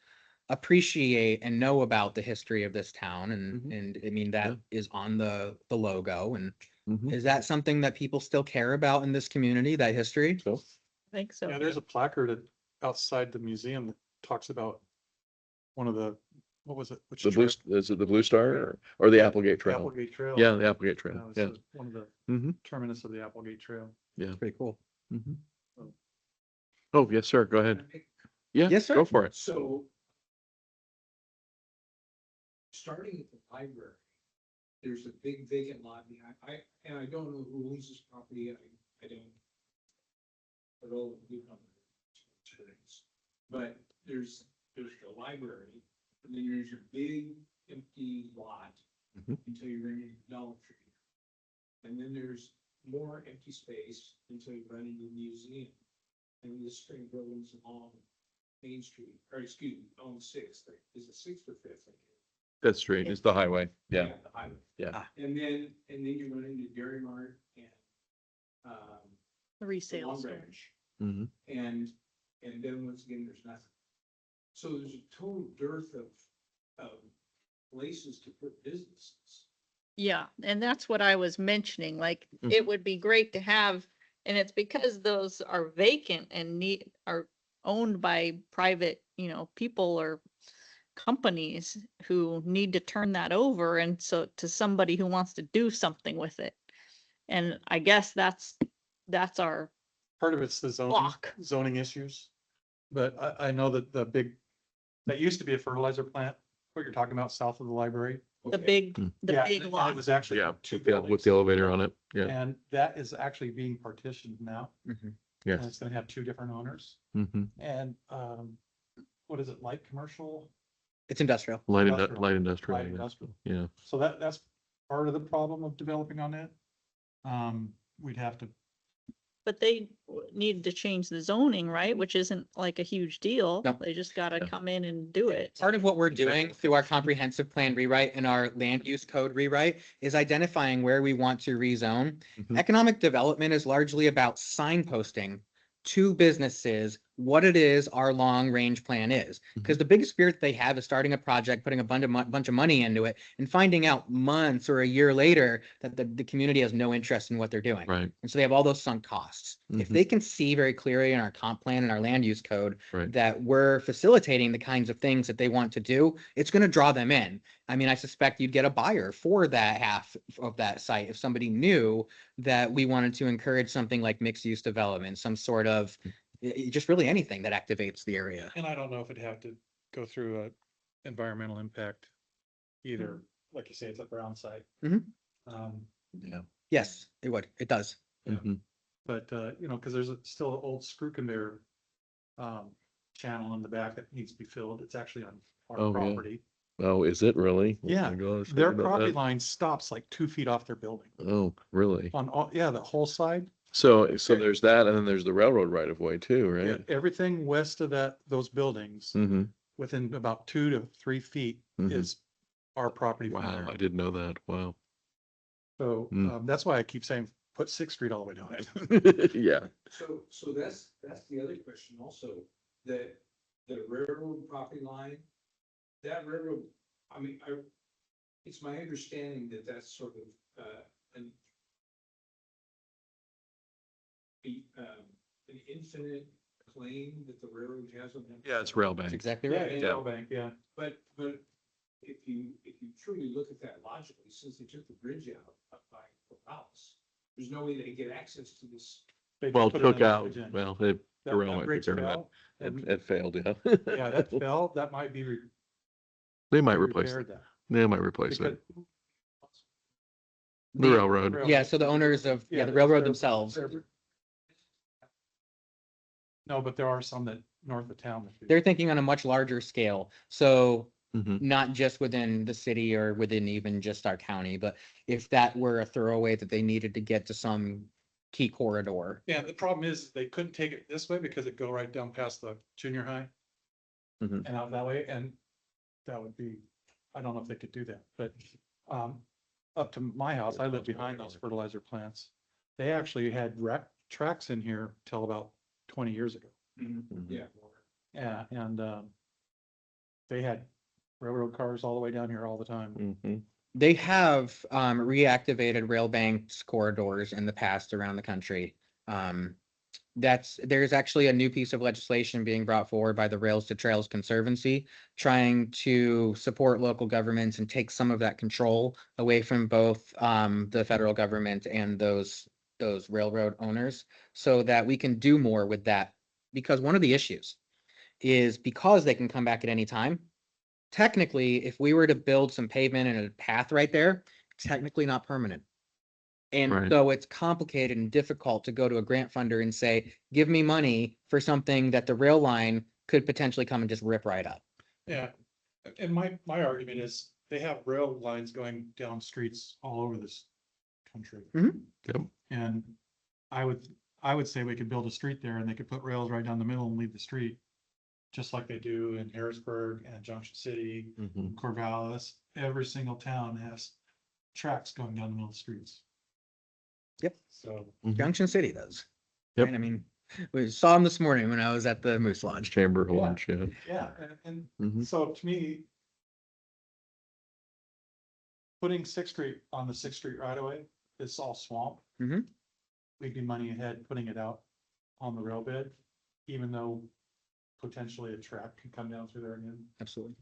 appreciate and know about the history of this town and Mhm. and I mean that Yeah. is on the logo. And Mhm. is that something that people still care about in this community, that history? So, I think so. Yeah, there's a placard outside the museum that talks about one of the, what was it? Which the blue, trail? is it the Blue Star or the Applegate Trail? Applegate Trail. Yeah, the Applegate That Trail, was yeah. One of the Mm-hmm. terminus of the Applegate Trail. Yeah. Pretty cool. Mm-hmm. Oh, yes, sir, go ahead. Yeah, Yes, sir. go for it. So. Starting at the library, there's a big vacant lot behind, and I don't know who owns this property, I don't. But all the new experience, but there's the library, and then there's a big empty lot. Mhm. Until you run into Dollar Tree. And then there's more empty space until you run into the museum. And the string buildings along Main Street, or excuse me, on Sixth, is it Sixth or Fifth? That's straight, it's the highway, yeah. The highway. Yeah. And then you run into Dairy Mart and, The the resale Long store. Branch, Mm-hmm. and then once again, there's nothing. So there's a total dearth of places to put businesses. Yeah, and that's what I was mentioning, like, Mhm. it would be great to have, and it's because those are vacant and are owned by private, people or companies who need to turn that over, and so to somebody who wants to do something with it. And I guess that's our Part of it's the block. zoning issues. But I know that that used to be a fertilizer plant, what you're talking about south of the library. The Okay. big, Hmm. the Yeah, big and lot. it was actually Yeah, two with the buildings. elevator on it. Yeah. And that is actually being partitioned now. Mhm. And Yes. it's gonna have two different owners. Mm-hmm. And, what is it, light commercial? It's industrial. Light Industrial. industrial. Light yeah. industrial. Yeah. So that's part of the problem of developing on that. We'd have to, But they needed to change the zoning, right? Which isn't like a huge deal. No. They just gotta Yeah. come in and do it. Part of what we're doing through our comprehensive plan rewrite and our land use code rewrite is identifying where we want to rezone. Mhm. Economic development is largely about signposting to businesses what it is our long range plan is. Because the biggest fear that they have is starting a project, putting a bunch of money into it and finding out months or a year later that the community has no interest in what they're doing. Right. And so they have all those sunk costs. If Mhm. they can see very clearly in our comp plan and our land use code Right. that we're facilitating the kinds of things that they want to do, it's going to draw them in. I mean, I suspect you'd get a buyer for that half of that site if somebody knew that we wanted to encourage something like mixed use development, some sort of just really anything that activates the area. and I don't know if it'd have to go through a environmental impact either, like you say, it's a brown site. Mhm. Yeah. Yes, it would. It does. Yeah. Mhm. But, cause there's still an old screw conveyor, channel in the back that needs to be filled. It's actually on our Oh, yeah. property. Oh, is it really? Oh Yeah, my gosh, Their think about property that. line stops like 2 feet off their building Oh, really? on all, yeah, the whole side. So Okay. there's that, and then there's the railroad right of way too, Yeah, right? everything west of those buildings, Mm-hmm. within about 2 to 3 feet Mhm. is our property from Wow, there. I didn't know that. Wow. So, Mm. that's why I keep saying, put Sixth Street all the way down it. Yeah. So that's the other question also, that the railroad property line, that railroad, I mean, it's my understanding that that's sort of, an infinite claim that the railroad has on that. Yeah, it's rail That's bank. exactly Yeah, right. in Yeah. Rail Bank, yeah. But if you truly look at that logically, since they took the bridge out up by Corvallis, there's no way they get access to this. They just Well, put took another out, bridge in. well, That- the rail that might bridge take care of fell, that. and- It failed, yeah. Yeah, that fell, that might be. They might they replace it. repaired that. They might replace Because it. The railroad. Yeah, so the owners of, yeah, the they're- railroad they're- themselves, they're- No, but there are some that north of town. that do. they're thinking on a much larger scale. So Mhm. not just within the city or within even just our county, but if that were a thoroughway that they needed to get to some key corridor. Yeah, the problem is they couldn't take it this way because it go right down past the junior high. Mhm. And out that way, and that would be, I don't know if they could do that, but, up to my house, I live behind those fertilizer plants. They actually had tracks in here till about 20 years ago. Mhm. Yeah. Yeah, and, they had railroad cars all the way down here all the time. Mhm. They have reactivated rail banks corridors in the past around the country. There's actually a new piece of legislation being brought forward by the Rails to Trails Conservancy, trying to support local governments and take some of that control away from both the federal government and those railroad owners, so that we can do more with that. Because one of the issues is because they can come back at any time. Technically, if we were to build some pavement and a path right there, it's technically not permanent. And Right. so it's complicated and difficult to go to a grant funder and say, give me money for something that the rail line could potentially come and just rip right up. Yeah, and my argument is they have rail lines going down streets all over this country. Yep. And I would say we could build a street there and they could put rails right down the middle and leave the street. Just like they do in Harrisburg and Junction City, Mhm. Corvallis, every single town has tracks going down the middle of the streets. Yep. So, Mhm. Junction City does. Yep. Right? I mean, we saw them this morning when I was at the Moose Lodge. Chamber Yeah. lunch, yeah. yeah, and Mhm. so to me, putting Sixth Street on the Sixth Street right away, it's all swamp. Mhm. We'd be money ahead putting it out on the rail bed, even though potentially a track could come down through there again. Absolutely.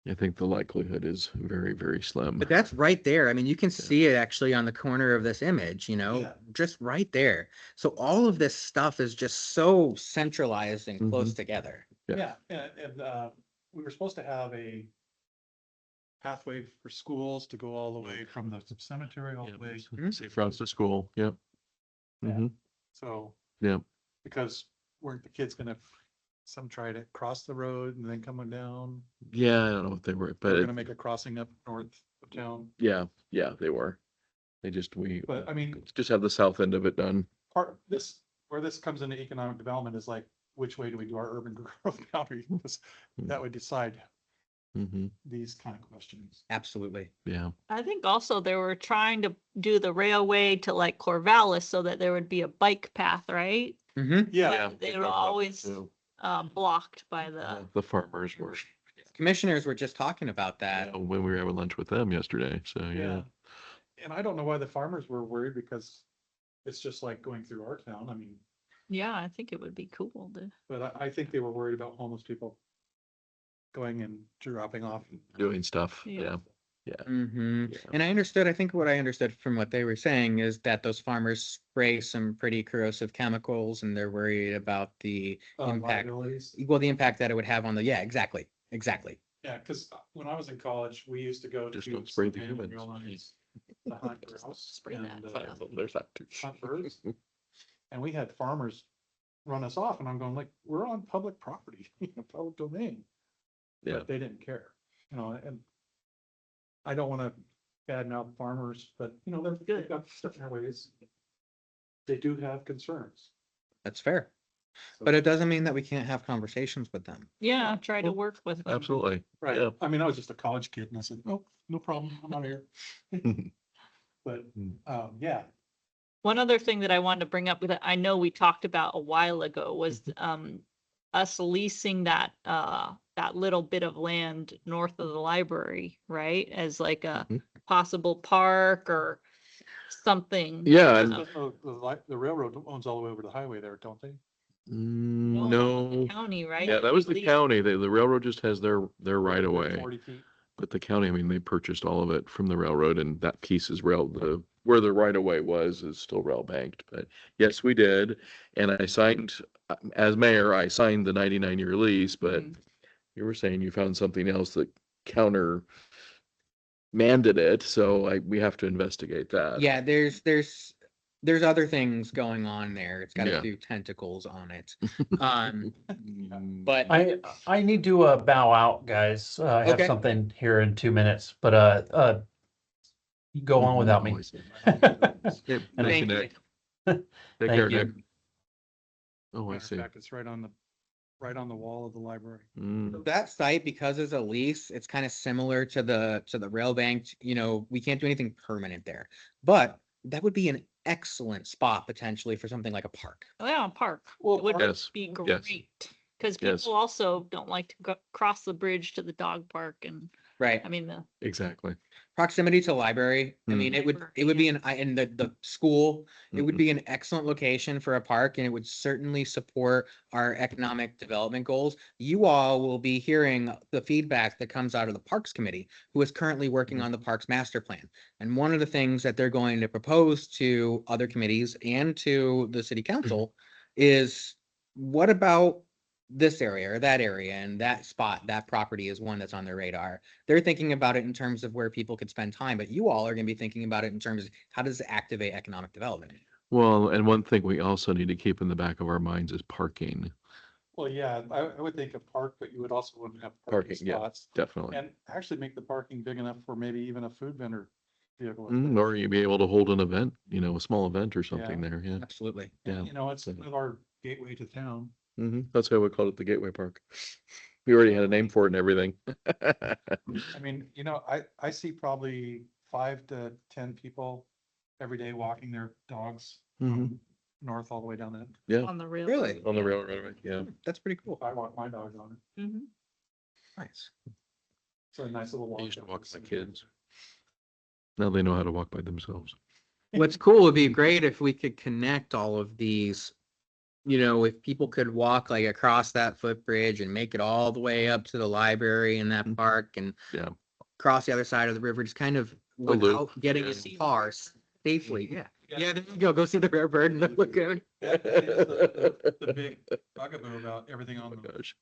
I think the likelihood is very, very slim. But that's right there. I mean, you can see it actually on the corner of this image, Yeah. just right there. So all of this stuff is just so centralized and close together. Yeah. Yeah, and we were supposed to have a pathway for schools to go all the way from the cemetery all the way. Safe routes to school, yep. Yeah. hmm So. Yep. Because weren't the kids gonna, some try to cross the road and then coming down? Yeah, I don't know what they were, We're but gonna make a crossing up north of town. yeah, they were. But I mean, Just have the south end of it done. where this comes into economic development is like, which way do we do our urban growth boundary? Because that would decide hmm these kind of questions. Absolutely. Yeah. I think also they were trying to do the railway to like Corvallis so that there would be a bike path, right? Mm-hmm. Yeah. But they were always blocked by The farmers were, Commissioners were just talking about that. when we were having lunch with them yesterday, so yeah. And I don't know why the farmers were worried, because it's just like going through our town. I mean, Yeah, I think it would be cool to. but I think they were worried about homeless people going and dropping off. Doing stuff, Yeah. yeah. Mm-hmm. Yeah. And I think what I understood from what they were saying is that those farmers spray some pretty corrosive chemicals and they're worried about the impact. Liabilities. Well, the impact that it would have on the, yeah, exactly. Yeah, because when I was in college, we used to go to. Just don't spray the Savannah humans. Airlines to hunt grouse Spray that and, fire. There's that too. hunt birds. And we had farmers run us off, and I'm going like, we're on public property, public domain. Yeah. But they didn't care, and I don't want to badmouth farmers, but they've Good. got certain ways. They do have concerns. That's fair. So- But it doesn't mean that we can't have conversations with them. Yeah, try to Well, work with them. Absolutely. Right. Yeah. I mean, I was just a college kid and I said, no, no problem, I'm out of here. But, yeah, One other thing that I wanted to bring up with it, I know we talked about a while ago was us leasing that that little bit of land north of the library, right? As like a Mhm. possible park or something. Yeah, and the railroad owns all the way over the highway there, don't they? no, County, right? yeah, that was the Lease- county. The railroad just has their right of way. 40 feet. But the county, I mean, they purchased all of it from the railroad and that piece is where the right of way was is still rail banked. But yes, we did. And I signed, as mayor, I signed the 99-year lease, but Mhm. you were saying you found something else that counter mandate it. So we have to investigate that. Yeah, there's other things going on there. It's got Yeah. a few tentacles on it. Um, Mm, but I need to bow out, guys. I have Okay. something here in 2 minutes, but you go on without me. Okay, And thank you, Thank Nick. you. Take Thank care, you. Nick. Oh, I Matter of see. fact, it's right on the wall of the library. Mm, that site, because it's a lease, it's kind of similar to the rail bank. We can't do anything permanent there. But that would be an excellent spot potentially for something like a park. Oh, yeah, a park. Well, It would Yes, be yes. great. Because Yes. people also don't like to cross the bridge to the dog park and, Right. I mean, the exactly. Proximity to library. I mean, it would be in the school, it would Mhm. be an excellent location for a park and it would certainly support our economic development goals. You all will be hearing the feedback that comes out of the Parks Committee, who is currently working on the Parks Master Plan. And one of the things that they're going to propose to other committees and to the city council is what about this area or that area and that spot, that property is one that's on their radar. They're thinking about it in terms of where people could spend time, but you all are going to be thinking about it in terms of how does it activate economic development? Well, and one thing we also need to keep in the back of our minds is parking. Well, yeah, I would think a park, but you would also want to have parking Parking, yeah. spots. Definitely. And actually make the parking big enough for maybe even a food vendor vehicle. Or you'd be able to hold an event, a small event or something there, yeah. Absolutely. Yeah. It's kind of our gateway to town. That's why we called it the Gateway Park. We already had a name for it and everything. I mean, I see probably 5 to 10 people every day walking their dogs from north all the way down that. Yeah, on the rail. Really? on the railroad, yeah. That's pretty cool. I walk my dogs on it. Mhm. Nice. It's a nice little walk. I used to down walk the my cemetery. kids. Now they know how to walk by themselves. What's cool would be great if we could connect all of these, if people could walk like across that footbridge and make it all the way up to the library in that park and Yeah. cross the other side of the river, just kind of loop, without getting yeah. in cars safely. Yeah. Yeah, there you go. Go see the rare bird in the lagoon. That is the big bugaboo about everything on Oh my the, gosh.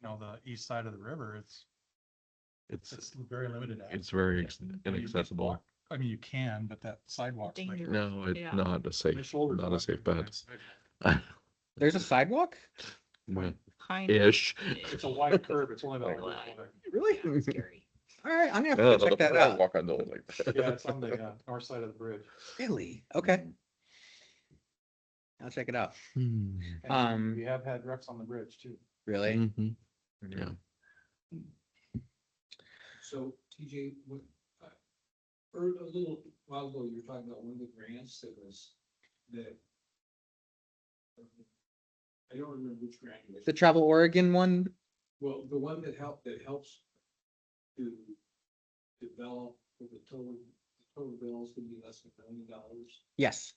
the east side of the river. It's It's very limited. it's very access. You inaccessible. walk- I mean, you can, but that sidewalk's like. Dangerous. No, it's Yeah. not a My safe, shoulders not are a like safe that bet. sidewalk. There's a sidewalk? Well, Kind of. Ish. It's a wide curve. It's only about. Right. this wide. Really? Scary. All right, I'm gonna have No, to go check that out. Walk on those like that. Yeah, it's on the north side of the bridge. Really? Okay. I'll check it out. Hmm. And we have had wrecks on the bridge too. Really? Mhm. Yeah. So TJ, what, or a little while ago, you were talking about one of the grants that was, that. I don't remember which grant it was. The Travel Oregon one? Well, the one that helps to develop with the total bill is gonna be less than $1 million. Yes.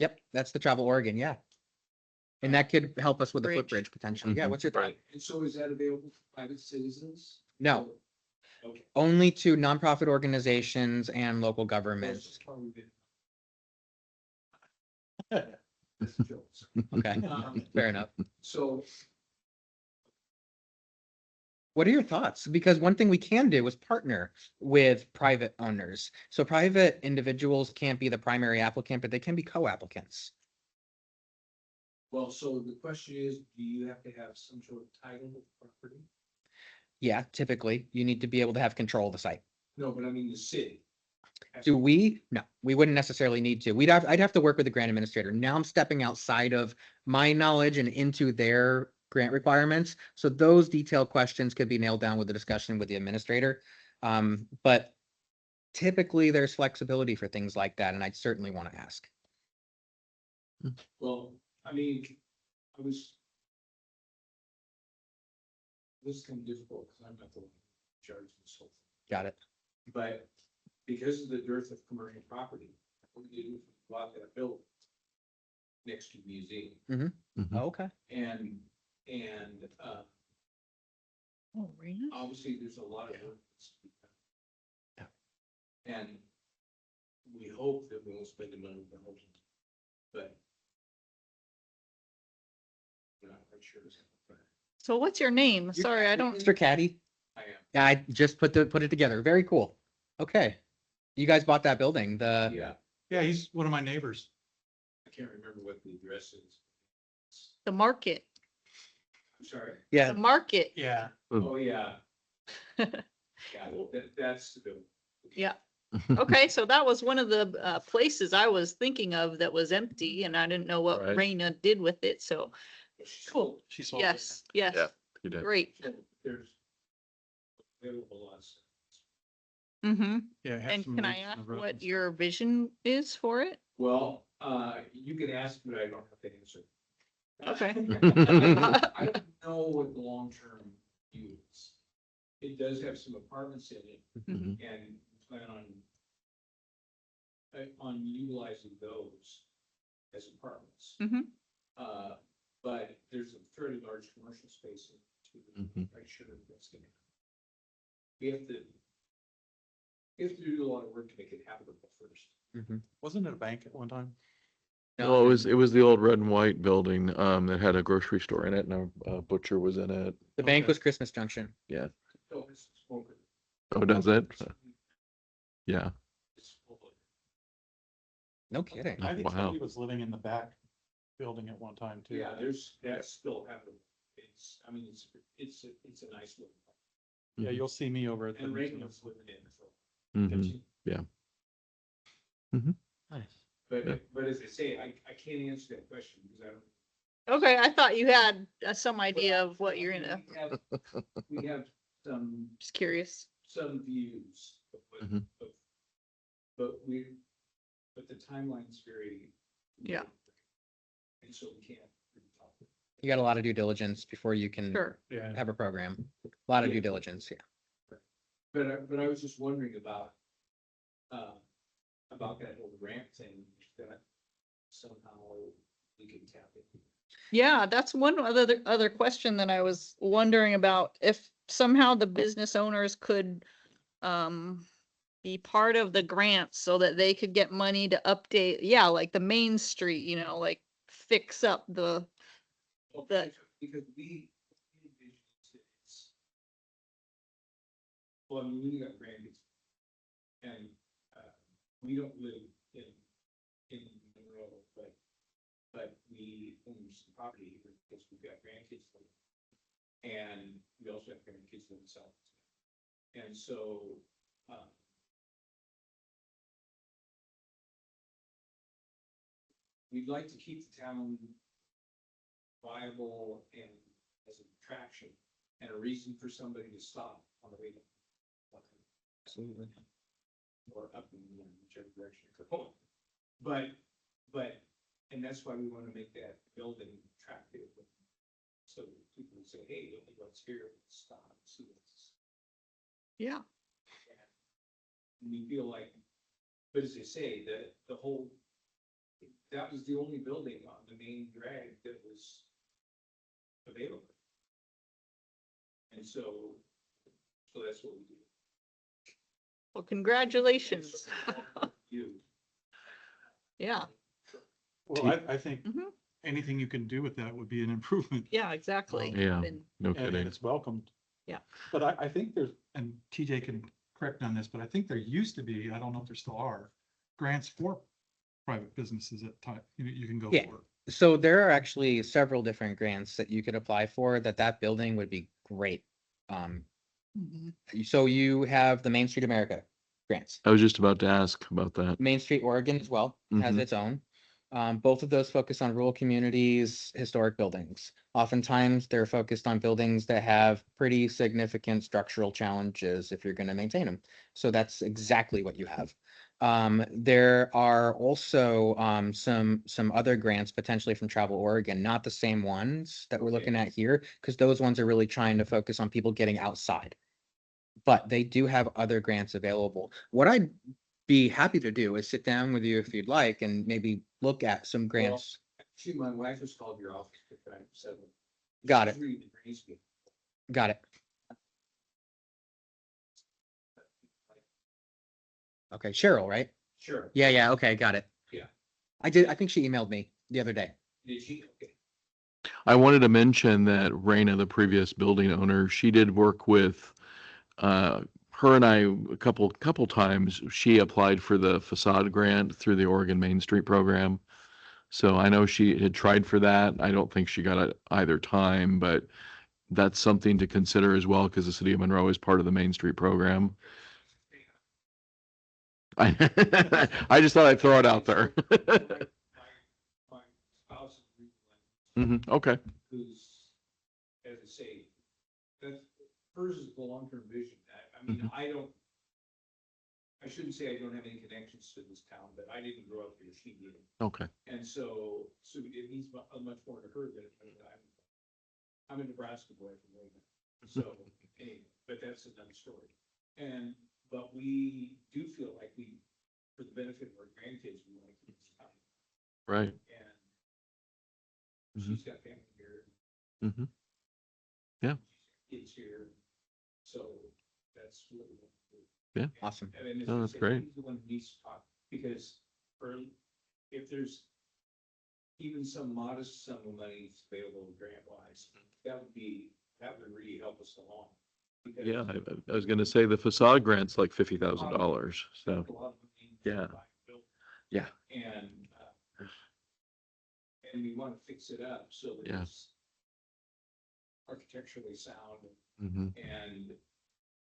Yep, that's the Travel Oregon, yeah. And that could help us with the Bridge. footbridge potentially. Yeah, Mhm. what's your thought? Right. And so is that available to private citizens? No, Okay. only to nonprofit organizations and local That's governments. just part of it. Yeah. That's jokes. Okay, fair enough. So, What are your thoughts? Because one thing we can do is partner with private owners. So private individuals can't be the primary applicant, but they can be co-applicants. well, so the question is, do you have to have some sort of title of property? Yeah, typically you need to be able to have control of the site. No, but I mean the city. Do we? No, we wouldn't necessarily need to. I'd have to work with the grant administrator. Now I'm stepping outside of my knowledge and into their grant requirements. So those detailed questions could be nailed down with the discussion with the administrator. But typically there's flexibility for things like that, and I'd certainly want to ask. Well, I mean, I was. This is kind of difficult because I'm not the one in charge of this whole thing. Got it. But because of the dearth of commercial property, what do you do if you bought that building next to the museum? Mhm. Okay. And, Oh, really? obviously there's a lot of work. that's to be done. And we hope that we won't spend the money on housing, but. We're not quite sure. So what's your name? Sorry, I don't. Mr. Caddy? I am, Yeah, I just put it together. Very cool. Okay. You guys bought that building, yeah, Yeah, he's one of my neighbors. I can't remember what the address is. The market, I'm sorry. yeah, the market. Yeah. Oh, yeah. Yeah, that's the building. Yeah. Okay, so that was one of the places I was thinking of that was empty and I didn't know what Right. Raina did with it. So, cool. She sold. Yes, yes, Yeah. You did. great. There's available lots. Mm-hmm. Yeah. it had And some can I leaks in ask the roof what and your vision is for it? Well, you can ask, but I don't have to answer. Okay. I don't know what the long-term view is. It does have some apartments in it Mhm. and we plan on utilizing those as apartments. Mhm. But there's a fairly large commercial space in it too. Mhm. I'm sure that's gonna. We have to do a lot of work to make it habitable first. Wasn't it a bank at one time? Well, it was the old red and white building, that had a grocery store in it and a butcher was in it. the bank Okay. was Christmas Junction. So it's smoking. Oh, does it? Yeah. It's full of- No kidding. I think Wow. somebody was living in the back building at one time too. Yeah, that's still habitable. It's, I mean, it's a nice little. Yeah, you'll see me over at the And museum. Reagan's living in it, so. Mhm. Nice. But as I say, I can't answer that question because I don't. Okay, I thought you had some idea of what you're gonna, We have just curious. some views, Mhm. but but the timeline's very. Yeah. And so we can't. really talk. You got a lot of due diligence before you can Sure. Yeah. have a program. A lot of Yeah. due diligence, yeah. But I was just wondering about that whole grant thing, that somehow we can tap it. Yeah, that's one other question that I was wondering about, if somehow the business owners could be part of the grant so that they could get money to update, yeah, like the Main Street, like fix up the, Well, The- because we envision it's Well, I mean, we got grandkids. And, we don't live in Monroe, but we own some property here because we've got grandkids living. And we also have grandkids living south. And so, we'd like to keep the town viable and as an attraction and a reason for somebody to stop on the way to. Absolutely. Or up in whichever direction you're going. But, and that's why we want to make that building attractive. So people say, hey, look what's here, let's stop and see what's. Yeah. And we feel like, but as they say, the whole, that was the only building on the main drag that was available. And so that's what we do. Well, congratulations. You. Yeah, Well, I think Mhm. anything you can do with that would be an improvement. yeah, exactly. Yeah. Been- No And kidding. it's welcomed. Yeah. But I think there's, and TJ can correct me on this, but I think there used to be, I don't know if there still are, grants for private businesses at time, you can go Yeah. for. So there are actually several different grants that you could apply for, that building would be great. Mhm. So you have the Main Street America grants. I was just about to ask about that. Main Street Oregon as well has Mhm. its own. Both of those focus on rural communities, historic buildings. Oftentimes, they're focused on buildings that have pretty significant structural challenges if you're going to maintain them. So that's exactly what you have. There are also some other grants potentially from Travel Oregon, not the same ones that we're Okay. looking at here, because those ones are really trying to focus on people getting outside. But they do have other grants available. What I'd be happy to do is sit down with you if you'd like and maybe look at some grants. Actually, my wife has called your office to try and settle. Got She's it. reading the grants book. Got it. Okay, Cheryl, right? Sure. Yeah, okay, got it. Yeah. I think she emailed me the other day. Did she? Okay. I wanted to mention that Raina, the previous building owner, she did work with her and I a couple times. She applied for the facade grant through the Oregon Main Street program. So I know she had tried for that. I don't think she got it either time, but that's something to consider as well because the city of Monroe is part of the Main Street program. I just thought I'd throw it out there. My spouse is Okay. who's, as I say, that's, hers is the long-term vision. I mean, I shouldn't say I don't have any connections to this town, but I didn't grow up here, she did. Okay. And so it means much more to her than I'm a Nebraska boy from Lincoln. So, anyway, but that's another story. But we do feel like for the benefit of our grandkids, we want to keep this town. Right. And Mhm. she's got family here. Mhm. Yeah. Kids here. So that's what we want to do. Yeah. Awesome. And as Oh, I that's say, great. he's the one who needs to talk, because if there's even some modest sum of money available grant wise, that would really help us along. Because Yeah, I was gonna say the facade grant's like $50,000. So spent a lot of money Yeah. buying a building. Yeah. And we want to fix it up so that Yeah. it's architecturally sound mhm. and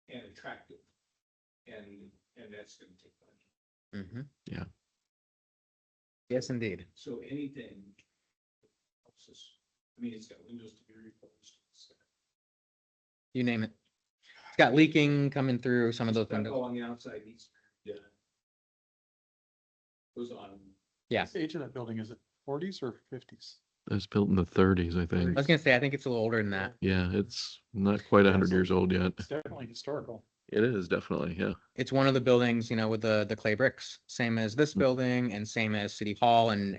attractive. And that's gonna take money. Mm-hmm. Yeah. Yes, indeed. So anything helps us. I mean, it's got windows to be replaced. You name it. It's got leaking coming through some of those Stuff windows. on the outside needs to be done. Goes on. Yeah. The age of that building, is it forties or fifties? It was built in the 30s, I I think. was gonna say, I think it's a little older than that. Yeah, it's not quite 100 years old yet. It's definitely historical. It is definitely, yeah. It's one of the buildings, with the clay bricks, same as this Mm. building and same as City Hall and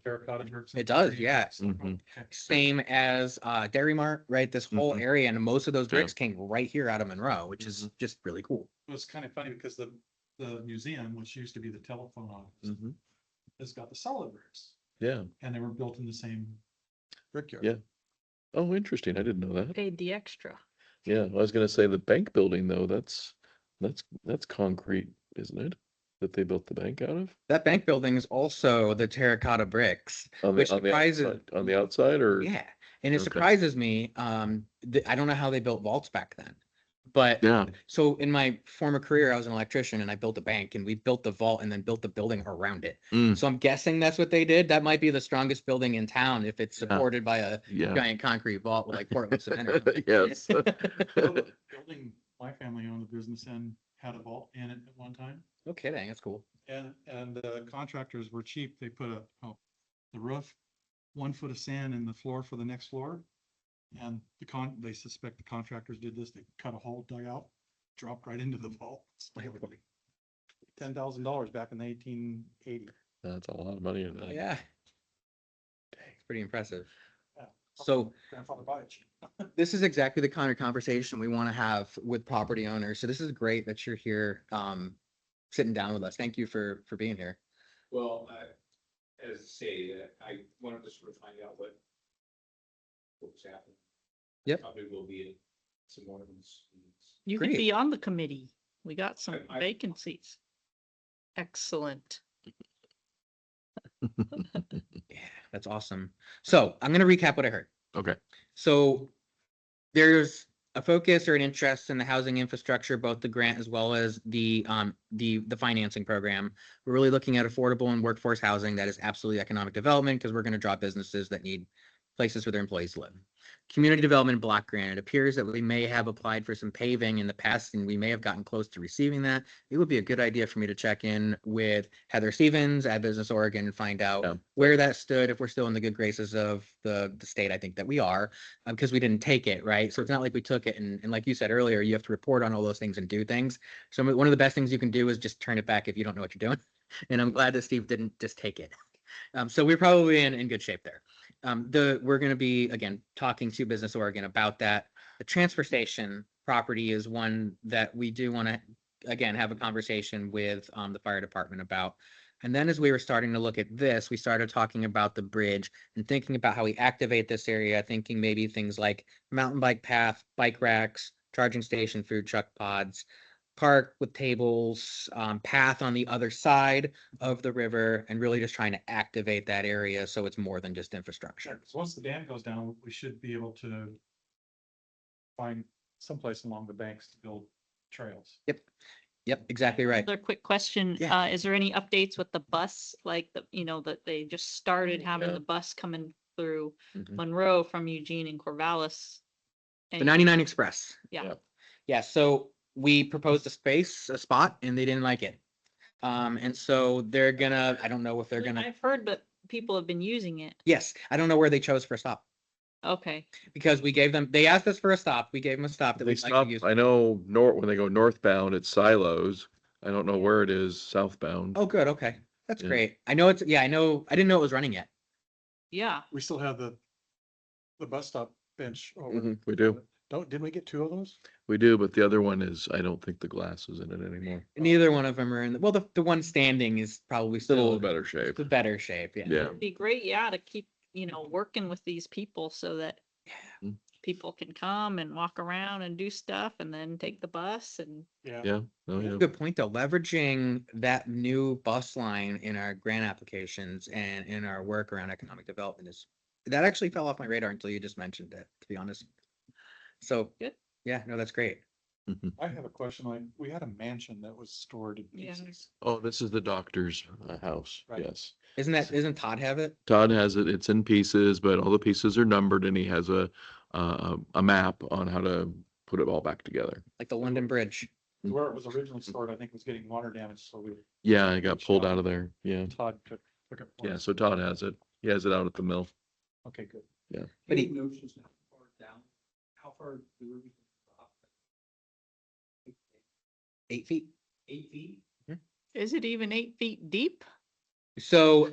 Terracotta bricks. it does, yeah. Mhm. Same as Dairy Mart, right? This whole Mhm. area, and most of those Yeah. bricks came right here out of Monroe, which is just really cool. It was kind of funny because the museum, which used to be the telephone office, Mhm. has got the solid bricks, Yeah. and they were built in the same brickyard. Yeah. Oh, interesting. I didn't know that. Paid the extra. Yeah, I was gonna say the bank building though, that's concrete, isn't it? That they built the bank out of? That bank building is also the terracotta bricks, which On the surprises, outside, on the outside or? yeah, and it Okay. surprises me. I don't know how they built vaults back then. But Yeah, so in my former career, I was an electrician and I built a bank and we built the vault and then built the building around it. Mm. So I'm guessing that's what they did. That might be the strongest building in town if it's Yeah. supported by a yeah. giant concrete vault with like Portland cement. around it. Yes. Well, the building, my family owned the business and had a vault in it at one time. No kidding, that's cool. And the contractors were cheap. They put the roof, 1 foot of sand in the floor for the next floor. And they suspect the contractors did this. They cut a hole, dug out, dropped right into the vault. $10,000 back in the 1880. That's a lot of money in that. Yeah. It's pretty impressive. Yeah. So Grandfather bought it cheap. this is exactly the kind of conversation we want to have with property owners. So this is great that you're here, sitting down with us. Thank you for being here. Well, as I say, I wanted to sort of find out what was happening. Yep. Probably will be in some more of these. You could Great. be on the committee. We got some I- vacancies. Excellent. Yeah, that's awesome. So I'm going to recap what I heard. Okay, So there's a focus or an interest in the housing infrastructure, both the grant as well as the financing program. We're really looking at affordable and workforce housing that is absolutely economic development because we're going to draw businesses that need places for their employees to live. Community development block grant. It appears that we may have applied for some paving in the past and we may have gotten close to receiving that. It would be a good idea for me to check in with Heather Stevens at Business Oregon and find out Yeah. where that stood, if we're still in the good graces of the state. I think that we are, because we didn't take it, right? So it's not like we took it and like you said earlier, you have to report on all those things and do things. So one of the best things you can do is just turn it back if you don't know what you're doing. And I'm glad that Steve didn't just take it. So we're probably in good shape there. We're going to be, again, talking to Business Oregon about that. The transfer station property is one that we do want to, again, have a conversation with the fire department about. And then as we were starting to look at this, we started talking about the bridge and thinking about how we activate this area, thinking maybe things like mountain bike path, bike racks, charging station, food truck pods, park with tables, path on the other side of the river, and really just trying to activate that area so it's more than just infrastructure. Sure, 'cause once the dam goes down, we should be able to find someplace along the banks to build trails. Yep, exactly right. Another quick question, Yeah. is there any updates with the bus, like that they just started having Yeah. the bus coming through Mhm. Monroe from Eugene and Corvallis? The Any- 99 Express. Yeah, Yeah, so we proposed a spot, and they didn't like it. And so they're gonna, I don't know if they're gonna, I've heard that people have been using it. yes, I don't know where they chose for a stop. Okay, Because they asked us for a stop, we gave them a stop that they we'd like stop, to use. I know when they go northbound, it's Silos. I don't know where it is southbound. Oh, good, okay, that's Yeah. great. I know I didn't know it was running yet. yeah. We still have the bus stop bench over. Mhm, we do. Didn't we get 2 of those? We do, but the other one is, I don't think the glass is in it anymore. Neither one of them are in, the one standing is probably Still in a still little better shape. the better shape, yeah. Yeah. It'd be great, yeah, to keep, working with these people so that Yeah. people can come and walk around and do stuff and then take the bus and Yeah, oh, yeah. Good point, though. Leveraging that new bus line in our grant applications and in our work around economic development that actually fell off my radar until you just mentioned it, to be honest. So, Good. yeah, no, that's great. I have a question, like, we had a mansion that was stored in Yeah. pieces. Oh, this is the doctor's house. Right. Yes. Isn't Todd have it? Todd has it. It's in pieces, but all the pieces are numbered and he has a map on how to put it all back together. Like the London Bridge. Where it was originally stored, I think was getting water damage, so Yeah, it got pulled out of there. Yeah. Todd took it. for Yeah, us. so Todd has it. He has it out at the mill. Okay, good. But he- Any notions how far down, how far the river drop? 8 feet. 8 feet? is it even 8 feet deep? So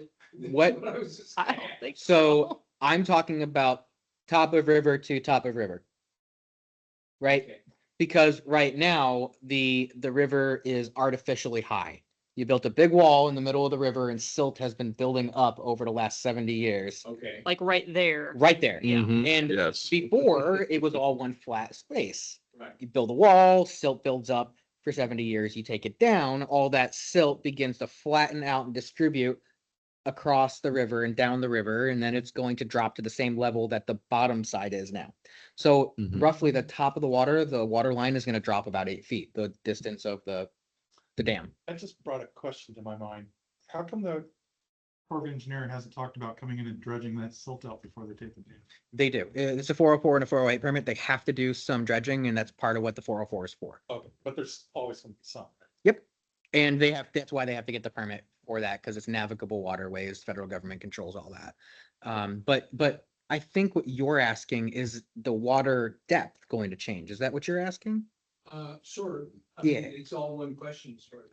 what, I was just I saying. don't think so so. I'm talking about top of river to top of river. Right? Okay. Because right now, the river is artificially high. You built a big wall in the middle of the river and silt has been building up over the last 70 years. Okay. Like right there. Right there. Mhm. And Yes. before, it was all one flat space. Right. You build a wall, silt builds up for 70 years, you take it down, all that silt begins to flatten out and distribute across the river and down the river, and then it's going to drop to the same level that the bottom side is now. So Mhm. roughly the top of the water line is going to drop about 8 feet, the distance of the dam. That just brought a question to my mind. How come the Corps of Engineering hasn't talked about coming in and dredging that silt out before they take the dam? They do. It's a 404 and a 408 permit. They have to do some dredging, and that's part of what the 404 is for. Okay, but there's always gonna be some. Yep. And that's why they have to get the permit for that, because it's navigable waterways. Federal government controls all that. But I think what you're asking is the water depth going to change? Is that what you're asking? Sort of. I mean, Yeah. it's all one question, sort of.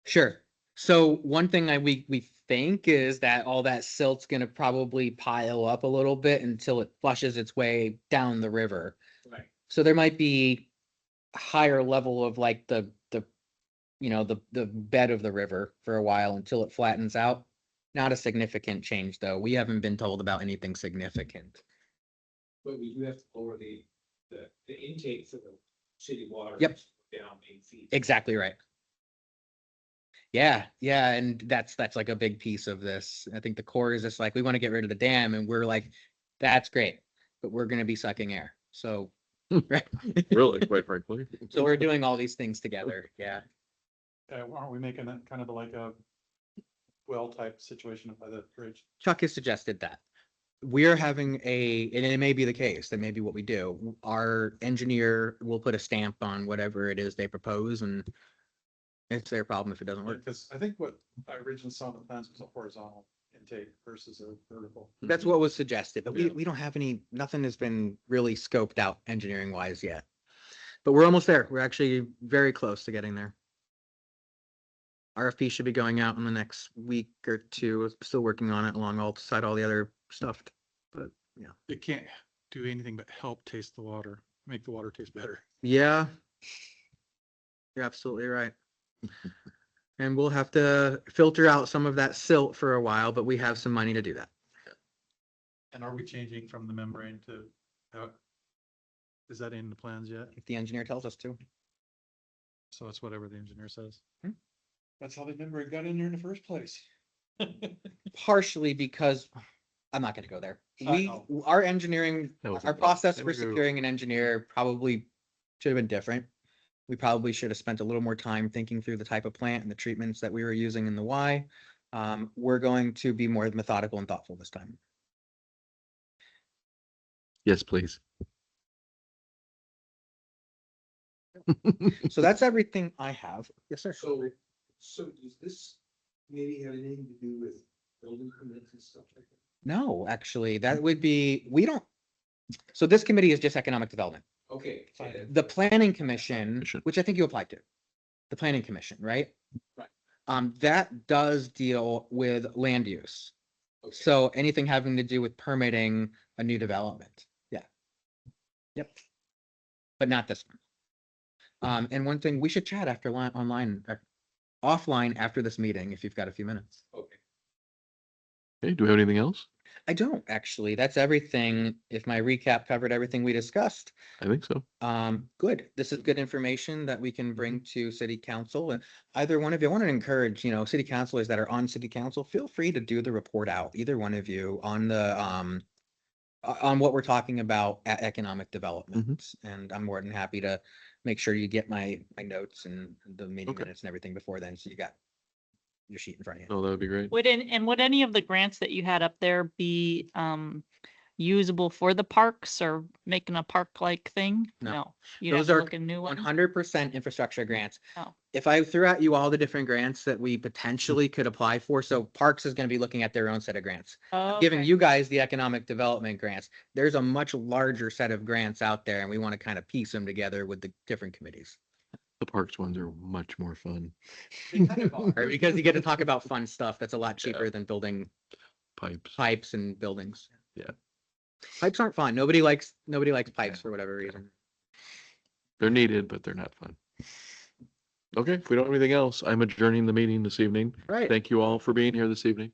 Sure. So one thing we think is that all that silt's gonna probably pile up a little bit until it flushes its way down the river. Right. So there might be a higher level of like the the bed of the river for a while until it flattens out. Not a significant change, though. We haven't been told about anything significant. But we do have to lower the intake for the city water. Yep. Down 8 feet. Exactly right. Yeah, yeah, and that's like a big piece of this. I think the core is just like, we want to get rid of the dam, and we're like, that's great, but we're gonna be sucking air. So, right. Really, quite frankly. So we're doing all these things together. Yeah. Aren't we making that kind of like a well type situation by the bridge? Chuck has suggested that. We're having and it may be the case, that may be what we do. Our engineer will put a stamp on whatever it is they propose, and it's their problem if it doesn't work. Because I think what I originally saw in the plans was a horizontal intake versus a vertical. That's what was suggested, but Yeah. we don't have nothing has been really scoped out engineering wise yet. But we're almost there. We're actually very close to getting there. RFP should be going out in the next week or two. We're still working on it alongside all the other stuff. But yeah. It can't do anything but help taste the water, make the water taste better. Yeah. You're absolutely right. And we'll have to filter out some of that silt for a while, but we have some money to do that. And are we changing from the membrane to, is that in the plans yet? If the engineer tells us to. So it's whatever the engineer says. Hmm. That's how the membrane got in there in the first place. Partially because I'm not gonna go there. I know. Our engineering, That was a our thought. process There for we go. securing an engineer probably should have been different. We probably should have spent a little more time thinking through the type of plant and the treatments that we were using and the why. We're going to be more methodical and thoughtful this time. Yes, please. So that's everything I have. Yes, sir. So does this maybe have anything to do with building permits and stuff like that? No, actually, that would be, so this committee is just economic development. Okay. The planning commission, Commission. which I think you applied to, the planning commission, right? Right. That does deal with land use. Okay. So anything having to do with permitting a new development. Yeah. Yep. But not this one. And one thing, we should chat after offline after this meeting, if you've got a few minutes. Okay. Okay, do we have anything else? I don't actually. That's everything. If my recap covered everything we discussed, I think so. good. This is good information that we can bring to city council. And either one of you, I want to encourage, city councilors that are on city council, feel free to do the report out, either one of you, on the on what we're talking about at economic development. And I'm more than happy to make sure you get my notes and the meeting Okay. minutes and everything before then, so you got your sheet in front of you. Oh, that would be great. Would any of the grants that you had up there be usable for the parks or making a park-like thing? No. You'd have Those to are look at new ones. 100% infrastructure grants. Oh. If I threw at you all the different grants that we potentially could apply for, so Parks is going to be looking at their own set of grants. Oh, Giving okay. you guys the economic development grants, there's a much larger set of grants out there, and we want to kind of piece them together with the different committees. The parks ones are much more fun. Right? Because you get to talk about fun stuff that's a lot cheaper than building Pipes. pipes and buildings. Yeah. Pipes aren't fun. Nobody likes pipes for whatever reason. They're needed, but they're not fun. Okay, if we don't have anything else, I'm adjourning the meeting this evening. Right. Thank you all for being here this evening.